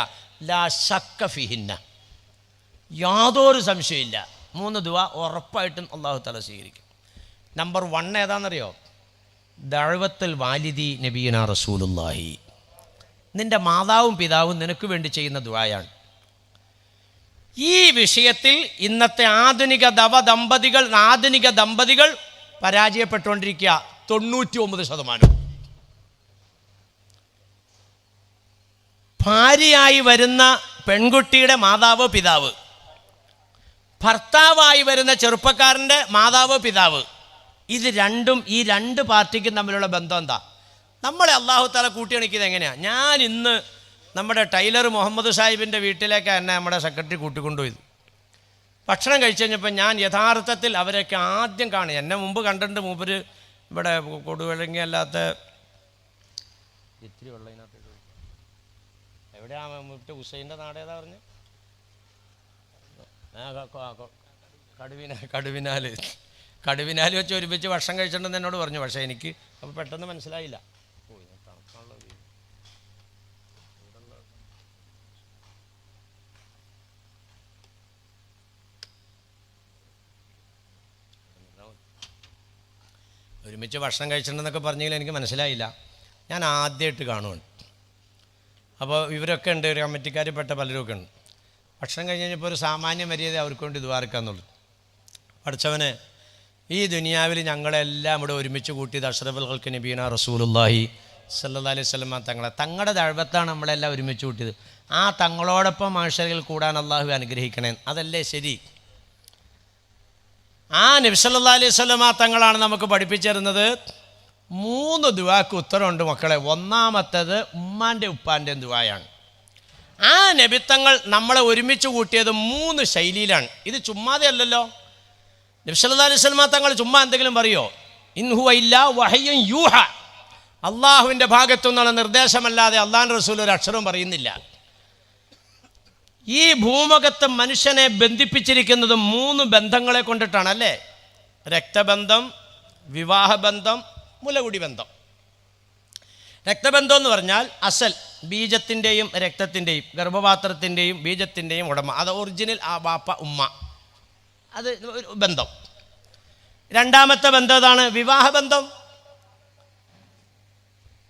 ലാ ശക്ക ഫിഹിന്ന, യാതൊരു സംശയമില്ല. 3 ദുആ ഉറപ്പായിട്ടും അല്ലാഹു തആല സ്വീകരിക്കും. നമ്പർ 1 ഏതാണെന്നറിയോ? ദഅവത്തുൽ വാലിദി നബിയുനാ റസൂലുള്ളാഹി. നിൻ്റെ മാതാവും പിതാവും നിനക്ക് വേണ്ടി ചെയ്യുന്ന ദുആയാണ്. ഈ വിഷയത്തിൽ ഇന്നത്തെ ആധുനിക ദമ്പതികൾ പരാജയപ്പെട്ടുകൊണ്ടിരിക്കുക. 99%. ഭാര്യയായി വരുന്ന പെൺകുട്ടിയുടെ മാതാവ് പിതാവ്, ഭർത്താവായി വരുന്ന ചെറുപ്പക്കാരൻ്റെ മാതാവ് പിതാവ്, ഇത് രണ്ടും ഈ 2 പാർട്ടിക്കും തമ്മിലുള്ള ബന്ധം എന്താ? നമ്മളെ അല്ലാഹു തആല കൂട്ടിയണിക്കുന്നത് എങ്ങനെയാണ്? ഞാൻ ഇന്ന് നമ്മുടെ ടൈലർ മുഹമ്മദ് സാഹിബിൻ്റെ വീട്ടിലേക്ക് എന്നെ നമ്മുടെ സെക്രട്ടറി കൂട്ടിക്കൊണ്ടുപോയത്. ഭക്ഷണം കഴിച്ചു കഴിഞ്ഞപ്പോൾ ഞാൻ യഥാർത്ഥത്തിൽ അവരൊക്കെ ആദ്യം കാണുക. എന്നെ മുമ്പ് കണ്ടിട്ടുണ്ട്. മൂപ്പര് ഇവിടെ കൊടുവിളങ്ങി അല്ലാത്ത ഇത്തിരി വെള്ളത്തിനകത്ത് എവിടെയാ മറ്റേ ഹുസൈൻ്റെ നാട് ഏതാ പറഞ്ഞ്? കടുവിനാൽ വെച്ച് ഒരുമിച്ച് ഭക്ഷണം കഴിച്ചിട്ടുണ്ടെന്ന് എന്നോട് പറഞ്ഞു. പക്ഷേ എനിക്ക് അപ്പോൾ പെട്ടെന്ന് മനസ്സിലായില്ല. ഒരുമിച്ച് ഭക്ഷണം കഴിച്ചിട്ടുണ്ടെന്നൊക്കെ പറഞ്ഞെങ്കിൽ എനിക്ക് മനസ്സിലായില്ല. ഞാൻ ആദ്യമായിട്ട് കാണുവാണ്. അപ്പോൾ ഇവരൊക്കെ ഉണ്ട്, ഒരു കമ്മിറ്റിക്കാരിൽപ്പെട്ട പലരൊക്കെ ഉണ്ട്. ഭക്ഷണം കഴിഞ്ഞ് കഴിഞ്ഞപ്പോൾ ഒരു സാമാന്യ മര്യാദ അവർക്ക് വേണ്ടി ദ്വാരക്കാന്നുള്ളൂ. പഠിച്ചവനെ, ഈ ദുനിയാവിൽ ഞങ്ങളെല്ലാം ഇവിടെ ഒരുമിച്ച് കൂട്ടിയത് അഷ്റഫുൽ ഖൽഖ് നബിയുനാ റസൂലുള്ളാഹി സല്ലല്ലാഹു അലൈഹി വസല്ലം തങ്ങളുടെ ദഅവത്താണ് നമ്മളെല്ലാം ഒരുമിച്ച് കൂട്ടിയത്. ആ തങ്ങളോടൊപ്പം മാഷറിൽ കൂടാൻ അള്ളാഹു അനുഗ്രഹിക്കണേ. അതല്ലേ ശരി. ആ നബി സല്ലല്ലാഹു അലൈഹി വസല്ലം തങ്ങളാണ് നമുക്ക് പഠിപ്പിച്ചു തരുന്നത്. 3 ദുആക്ക് ഉത്തരമുണ്ട് മക്കളെ. ഒന്നാമത്തേത് ഉമ്മാൻ്റെ ഉപ്പാൻ്റെയും ദുആയാണ്. ആ നബിത്തങ്ങൾ നമ്മളെ ഒരുമിച്ച് കൂട്ടിയത് 3 ശൈലിയിലാണ്. ഇത് ചുമ്മാതെ അല്ലല്ലോ. നബി സല്ലല്ലാഹു അലൈഹി വസല്ലം തങ്ങൾ ചുമ്മാ എന്തെങ്കിലും പറയോ? ഇൻ ഹുവ ഇല്ലാ വഹയ്യുൻ യൂഹ. അള്ളാഹുവിൻ്റെ ഭാഗത്തു നിന്നുള്ള നിർദ്ദേശമല്ലാതെ അള്ളാഹുവിൻ്റെ റസൂൽ ഒരു അക്ഷരവും പറയുന്നില്ല. ഈ ഭൂമുഖത്ത് മനുഷ്യനെ ബന്ധിപ്പിച്ചിരിക്കുന്നത് 3 ബന്ധങ്ങളെ കൊണ്ടിട്ടാണ് അല്ലേ? രക്തബന്ധം, വിവാഹബന്ധം, മുലകുടി ബന്ധം. രക്തബന്ധം എന്ന് പറഞ്ഞാൽ അസൽ ബീജത്തിൻ്റെയും രക്തത്തിൻ്റെയും ഗർഭപാത്രത്തിൻ്റെയും ബീജത്തിൻ്റെയും ഉടമ, അത് ഒറിജിനൽ ആ വാപ്പ ഉമ്മ, അത് ബന്ധം. രണ്ടാമത്തെ ബന്ധം ഏതാണ്? വിവാഹബന്ധം.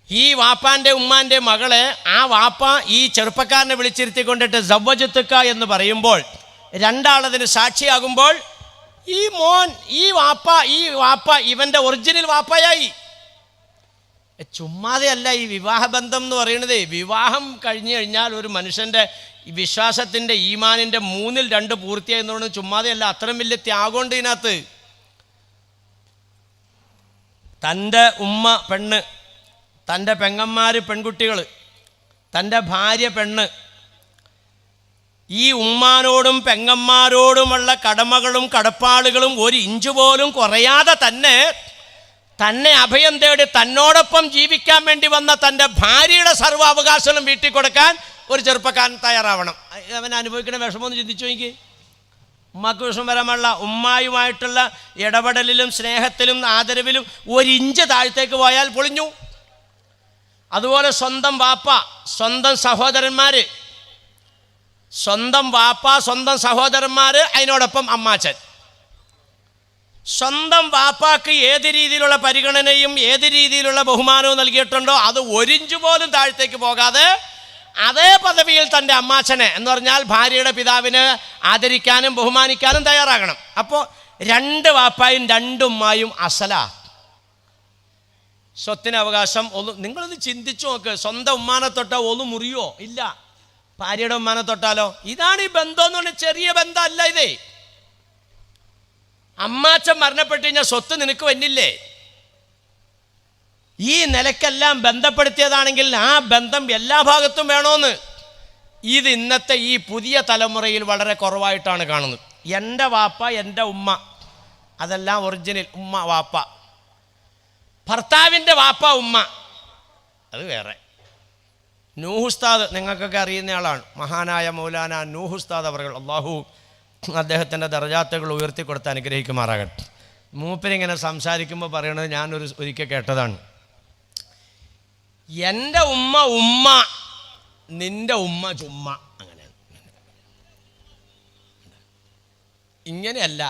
ഈ വാപ്പാൻ്റെ ഉമ്മാൻ്റെ മകളെ ആ വാപ്പ ഈ ചെറുപ്പക്കാരനെ വിളിച്ചിരുത്തിക്കൊണ്ടിട്ട് സവ്വജത്തുക്ക എന്ന് പറയുമ്പോൾ, രണ്ടാളതിന് സാക്ഷിയാകുമ്പോൾ ഈ മോൻ ഈ വാപ്പ ഇവൻ്റെ ഒറിജിനൽ വാപ്പയായി. ചുമ്മാതെയല്ല ഈ വിവാഹബന്ധം എന്ന് പറയുന്നത്. വിവാഹം കഴിഞ്ഞു കഴിഞ്ഞാൽ ഒരു മനുഷ്യൻ്റെ വിശ്വാസത്തിൻ്റെ ഈമാനിൻ്റെ 2/3 പൂർത്തിയായി എന്ന് പറയുന്നത് ചുമ്മാതെയല്ല. അത്രയും വലിയ ത്യാഗമുണ്ട് ഇതിനകത്ത്. തൻ്റെ ഉമ്മ പെണ്ണ്, തൻ്റെ പെങ്ങന്മാർ പെൺകുട്ടികൾ, തൻ്റെ ഭാര്യ പെണ്ണ്, ഈ ഉമ്മാനോടും പെങ്ങന്മാരോടുമുള്ള കടമകളും കടപ്പാടുകളും 1 ഇഞ്ച് പോലും കുറയാതെ തന്നെ അഭയം തേടി തന്നോടൊപ്പം ജീവിക്കാൻ വേണ്ടി വന്ന തൻ്റെ ഭാര്യയുടെ സർവ്വാവകാശങ്ങളും വീട്ടിൽ കൊടുക്കാൻ ഒരു ചെറുപ്പക്കാരൻ തയ്യാറാവണം. അവൻ അനുഭവിക്കുന്ന വിഷമമൊന്ന് ചിന്തിച്ചു നോക്കി. ഉമ്മാക്ക് വിഷമം വരാൻ പാടില്ല. ഉമ്മായുമായിട്ടുള്ള ഇടപെടലിലും സ്നേഹത്തിലും ആദരവിലും 1 ഇഞ്ച് താഴത്തേക്ക് പോയാൽ പൊളിഞ്ഞു. അതുപോലെ സ്വന്തം വാപ്പ, സ്വന്തം സഹോദരന്മാർ, സ്വന്തം വാപ്പ, സ്വന്തം സഹോദരന്മാർ, അതിനോടൊപ്പം അമ്മാച്ചൻ. സ്വന്തം വാപ്പാക്ക് ഏത് രീതിയിലുള്ള പരിഗണനയും ഏത് രീതിയിലുള്ള ബഹുമാനവും നൽകിയിട്ടുണ്ടോ അത് 1 ഇഞ്ച് പോലും താഴത്തേക്ക് പോകാതെ അതേ പദവിയിൽ തൻ്റെ അമ്മാച്ചനെ എന്ന് പറഞ്ഞാൽ ഭാര്യയുടെ പിതാവിനെ ആദരിക്കാനും ബഹുമാനിക്കാനും തയ്യാറാകണം. അപ്പോൾ 2 വാപ്പായും 2 ഉമ്മായും അസലാ. സ്വത്തിന് അവകാശം നിങ്ങളൊന്ന് ചിന്തിച്ചു നോക്ക്. സ്വന്തം ഉമ്മാനെ തൊട്ടാൽ ഒന്ന് മുറിയോ? ഇല്ല. ഭാര്യയുടെ ഉമ്മാനെ തൊട്ടാലോ? ഇതാണ് ഈ ബന്ധം എന്ന് പറഞ്ഞാൽ ചെറിയ ബന്ധമല്ല ഇതേ. അമ്മാച്ചൻ മരണപ്പെട്ട് കഴിഞ്ഞാൽ സ്വത്ത് നിനക്ക് വന്നില്ലേ? ഈ നിലക്കെല്ലാം ബന്ധപ്പെടുത്തിയതാണെങ്കിൽ ആ ബന്ധം എല്ലാ ഭാഗത്തും വേണമെന്ന്. ഇത് ഇന്നത്തെ ഈ പുതിയ തലമുറയിൽ വളരെ കുറവായിട്ടാണ് കാണുന്നത്. എൻ്റെ വാപ്പ, എൻ്റെ ഉമ്മ, അതെല്ലാം ഒറിജിനൽ ഉമ്മ വാപ്പ. ഭർത്താവിൻ്റെ വാപ്പ ഉമ്മ അത് വേറെ. നൂഹുസ്താദ് നിങ്ങൾക്കൊക്കെ അറിയുന്ന ആളാണ്, മഹാനായ മൗലാന നൂഹുസ്താദ് അവർ, അള്ളാഹു അദ്ദേഹത്തിൻ്റെ ദർജാത്തുകൾ ഉയർത്തിക്കൊടുത്ത് അനുഗ്രഹിക്കുമാറാകട്ടെ. മൂപ്പരിങ്ങനെ സംസാരിക്കുമ്പോൾ പറയണത് ഞാനൊരു ഒരിക്കൽ കേട്ടതാണ്. എൻ്റെ ഉമ്മ, നിൻ്റെ ഉമ്മ ചുമ്മ. അങ്ങനെയാണ്. ഇങ്ങനെയല്ല.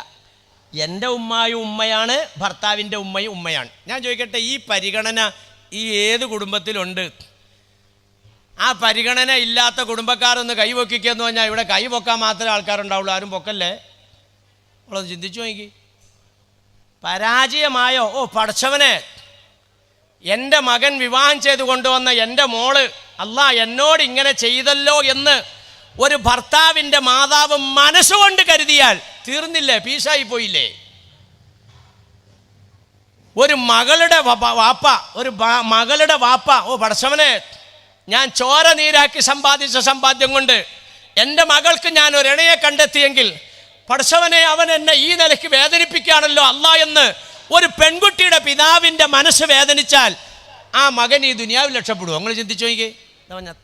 എൻ്റെ ഉമ്മായും ഉമ്മയാണ്, ഭർത്താവിൻ്റെ ഉമ്മയും ഉമ്മയാണ്. ഞാൻ ചോദിക്കട്ടെ, ഈ പരിഗണന ഈ ഏത് കുടുംബത്തിലുണ്ട്? ആ പരിഗണന ഇല്ലാത്ത കുടുംബക്കാരൊന്ന് കൈ പൊക്കിക്കെന്ന് പറഞ്ഞാൽ ഇവിടെ കൈ പൊക്കാൻ മാത്രമേ ആൾക്കാരുണ്ടാവുള്ളൂ. ആരും പൊക്കല്ലേ? നമ്മളൊന്ന് ചിന്തിച്ചു നോക്കി. പരാജയമായോ? ഓ പടച്ചവനെ, എൻ്റെ മകൻ വിവാഹം ചെയ്ത് കൊണ്ടുവന്ന എൻ്റെ മോള് അല്ലാ എന്നോട് ഇങ്ങനെ ചെയ്തല്ലോ എന്ന് ഒരു ഭർത്താവിൻ്റെ മാതാവ് മനസ്സുകൊണ്ട് കരുതിയാൽ തീർന്നില്ലേ? പീസായി പോയില്ലേ? ഒരു മകളുടെ വാപ്പ, ഓ പടച്ചവനെ, ഞാൻ ചോര നീരാക്കി സമ്പാദിച്ച സമ്പാദ്യം കൊണ്ട് എൻ്റെ മകൾക്ക് ഞാൻ ഒരു ഇണയെ കണ്ടെത്തിയെങ്കിൽ പടച്ചവനെ അവൻ എന്നെ ഈ നിലയ്ക്ക് വേദനിപ്പിക്കുകയാണല്ലോ അല്ലാ എന്ന് ഒരു പെൺകുട്ടിയുടെ പിതാവിൻ്റെ മനസ്സ് വേദനിച്ചാൽ ആ മകൻ ഈ ദുനിയാവിൽ രക്ഷപ്പെടുമോ? നിങ്ങൾ ചിന്തിച്ചു നോക്കി.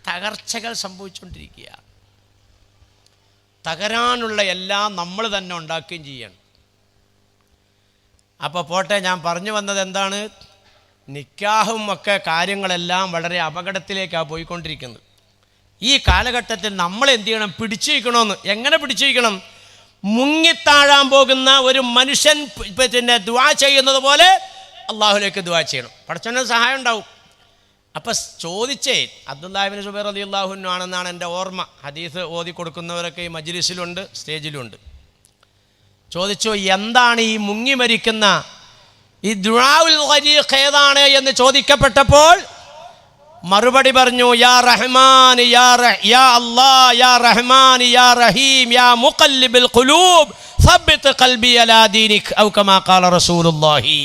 തകർച്ചകൾ സംഭവിച്ചുകൊണ്ടിരിക്കുക. തകരാനുള്ള എല്ലാം നമ്മൾ തന്നെ ഉണ്ടാക്കുകയും ചെയ്യണം. അപ്പോൾ പോട്ടെ, ഞാൻ പറഞ്ഞു വന്നത് എന്താണ്? നിക്കാഹും ഒക്കെ കാര്യങ്ങളെല്ലാം വളരെ അപകടത്തിലേക്കാണ് പോയിക്കൊണ്ടിരിക്കുന്നത്. ഈ കാലഘട്ടത്തിൽ നമ്മൾ എന്ത് ചെയ്യണം? പിടിച്ചിരിക്കണമെന്ന്. എങ്ങനെ പിടിച്ചിരിക്കണം? മുങ്ങിത്താഴാൻ പോകുന്ന ഒരു മനുഷ്യൻ പിന്നെ ദുആ ചെയ്യുന്നത് പോലെ അള്ളാഹുലേക്ക് ദുആ ചെയ്യണം. പടച്ചവൻ്റെ സഹായം ഉണ്ടാവും. അപ്പം ചോദിച്ചേ, അബ്ദുല്ലാഹി ഇബ്നു സുബൈർ റളിയല്ലാഹു അൻഹു ആണെന്നാണ് എൻ്റെ ഓർമ്മ. ഹദീസ് ഓതി കൊടുക്കുന്നവരൊക്കെ ഈ മജ്ലിസിലുണ്ട്, സ്റ്റേജിലുണ്ട്. ചോദിച്ചു, എന്താണ് ഈ മുങ്ങി മരിക്കുന്ന ഈ ദുആഉൽ ഗരീഖ് ഏതാണ് എന്ന് ചോദിക്കപ്പെട്ടപ്പോൾ മറുപടി പറഞ്ഞു, യാ റഹ്മാൻ യാ അല്ലാഹ് യാ റഹ്മാൻ യാ റഹീം യാ മുഖല്ലിബുൽ ഖുലൂബ് സബ്ബിത് ഖൽബി അലാ ദീനിക് ഔ കമാ ഖാല റസൂലുള്ളാഹി.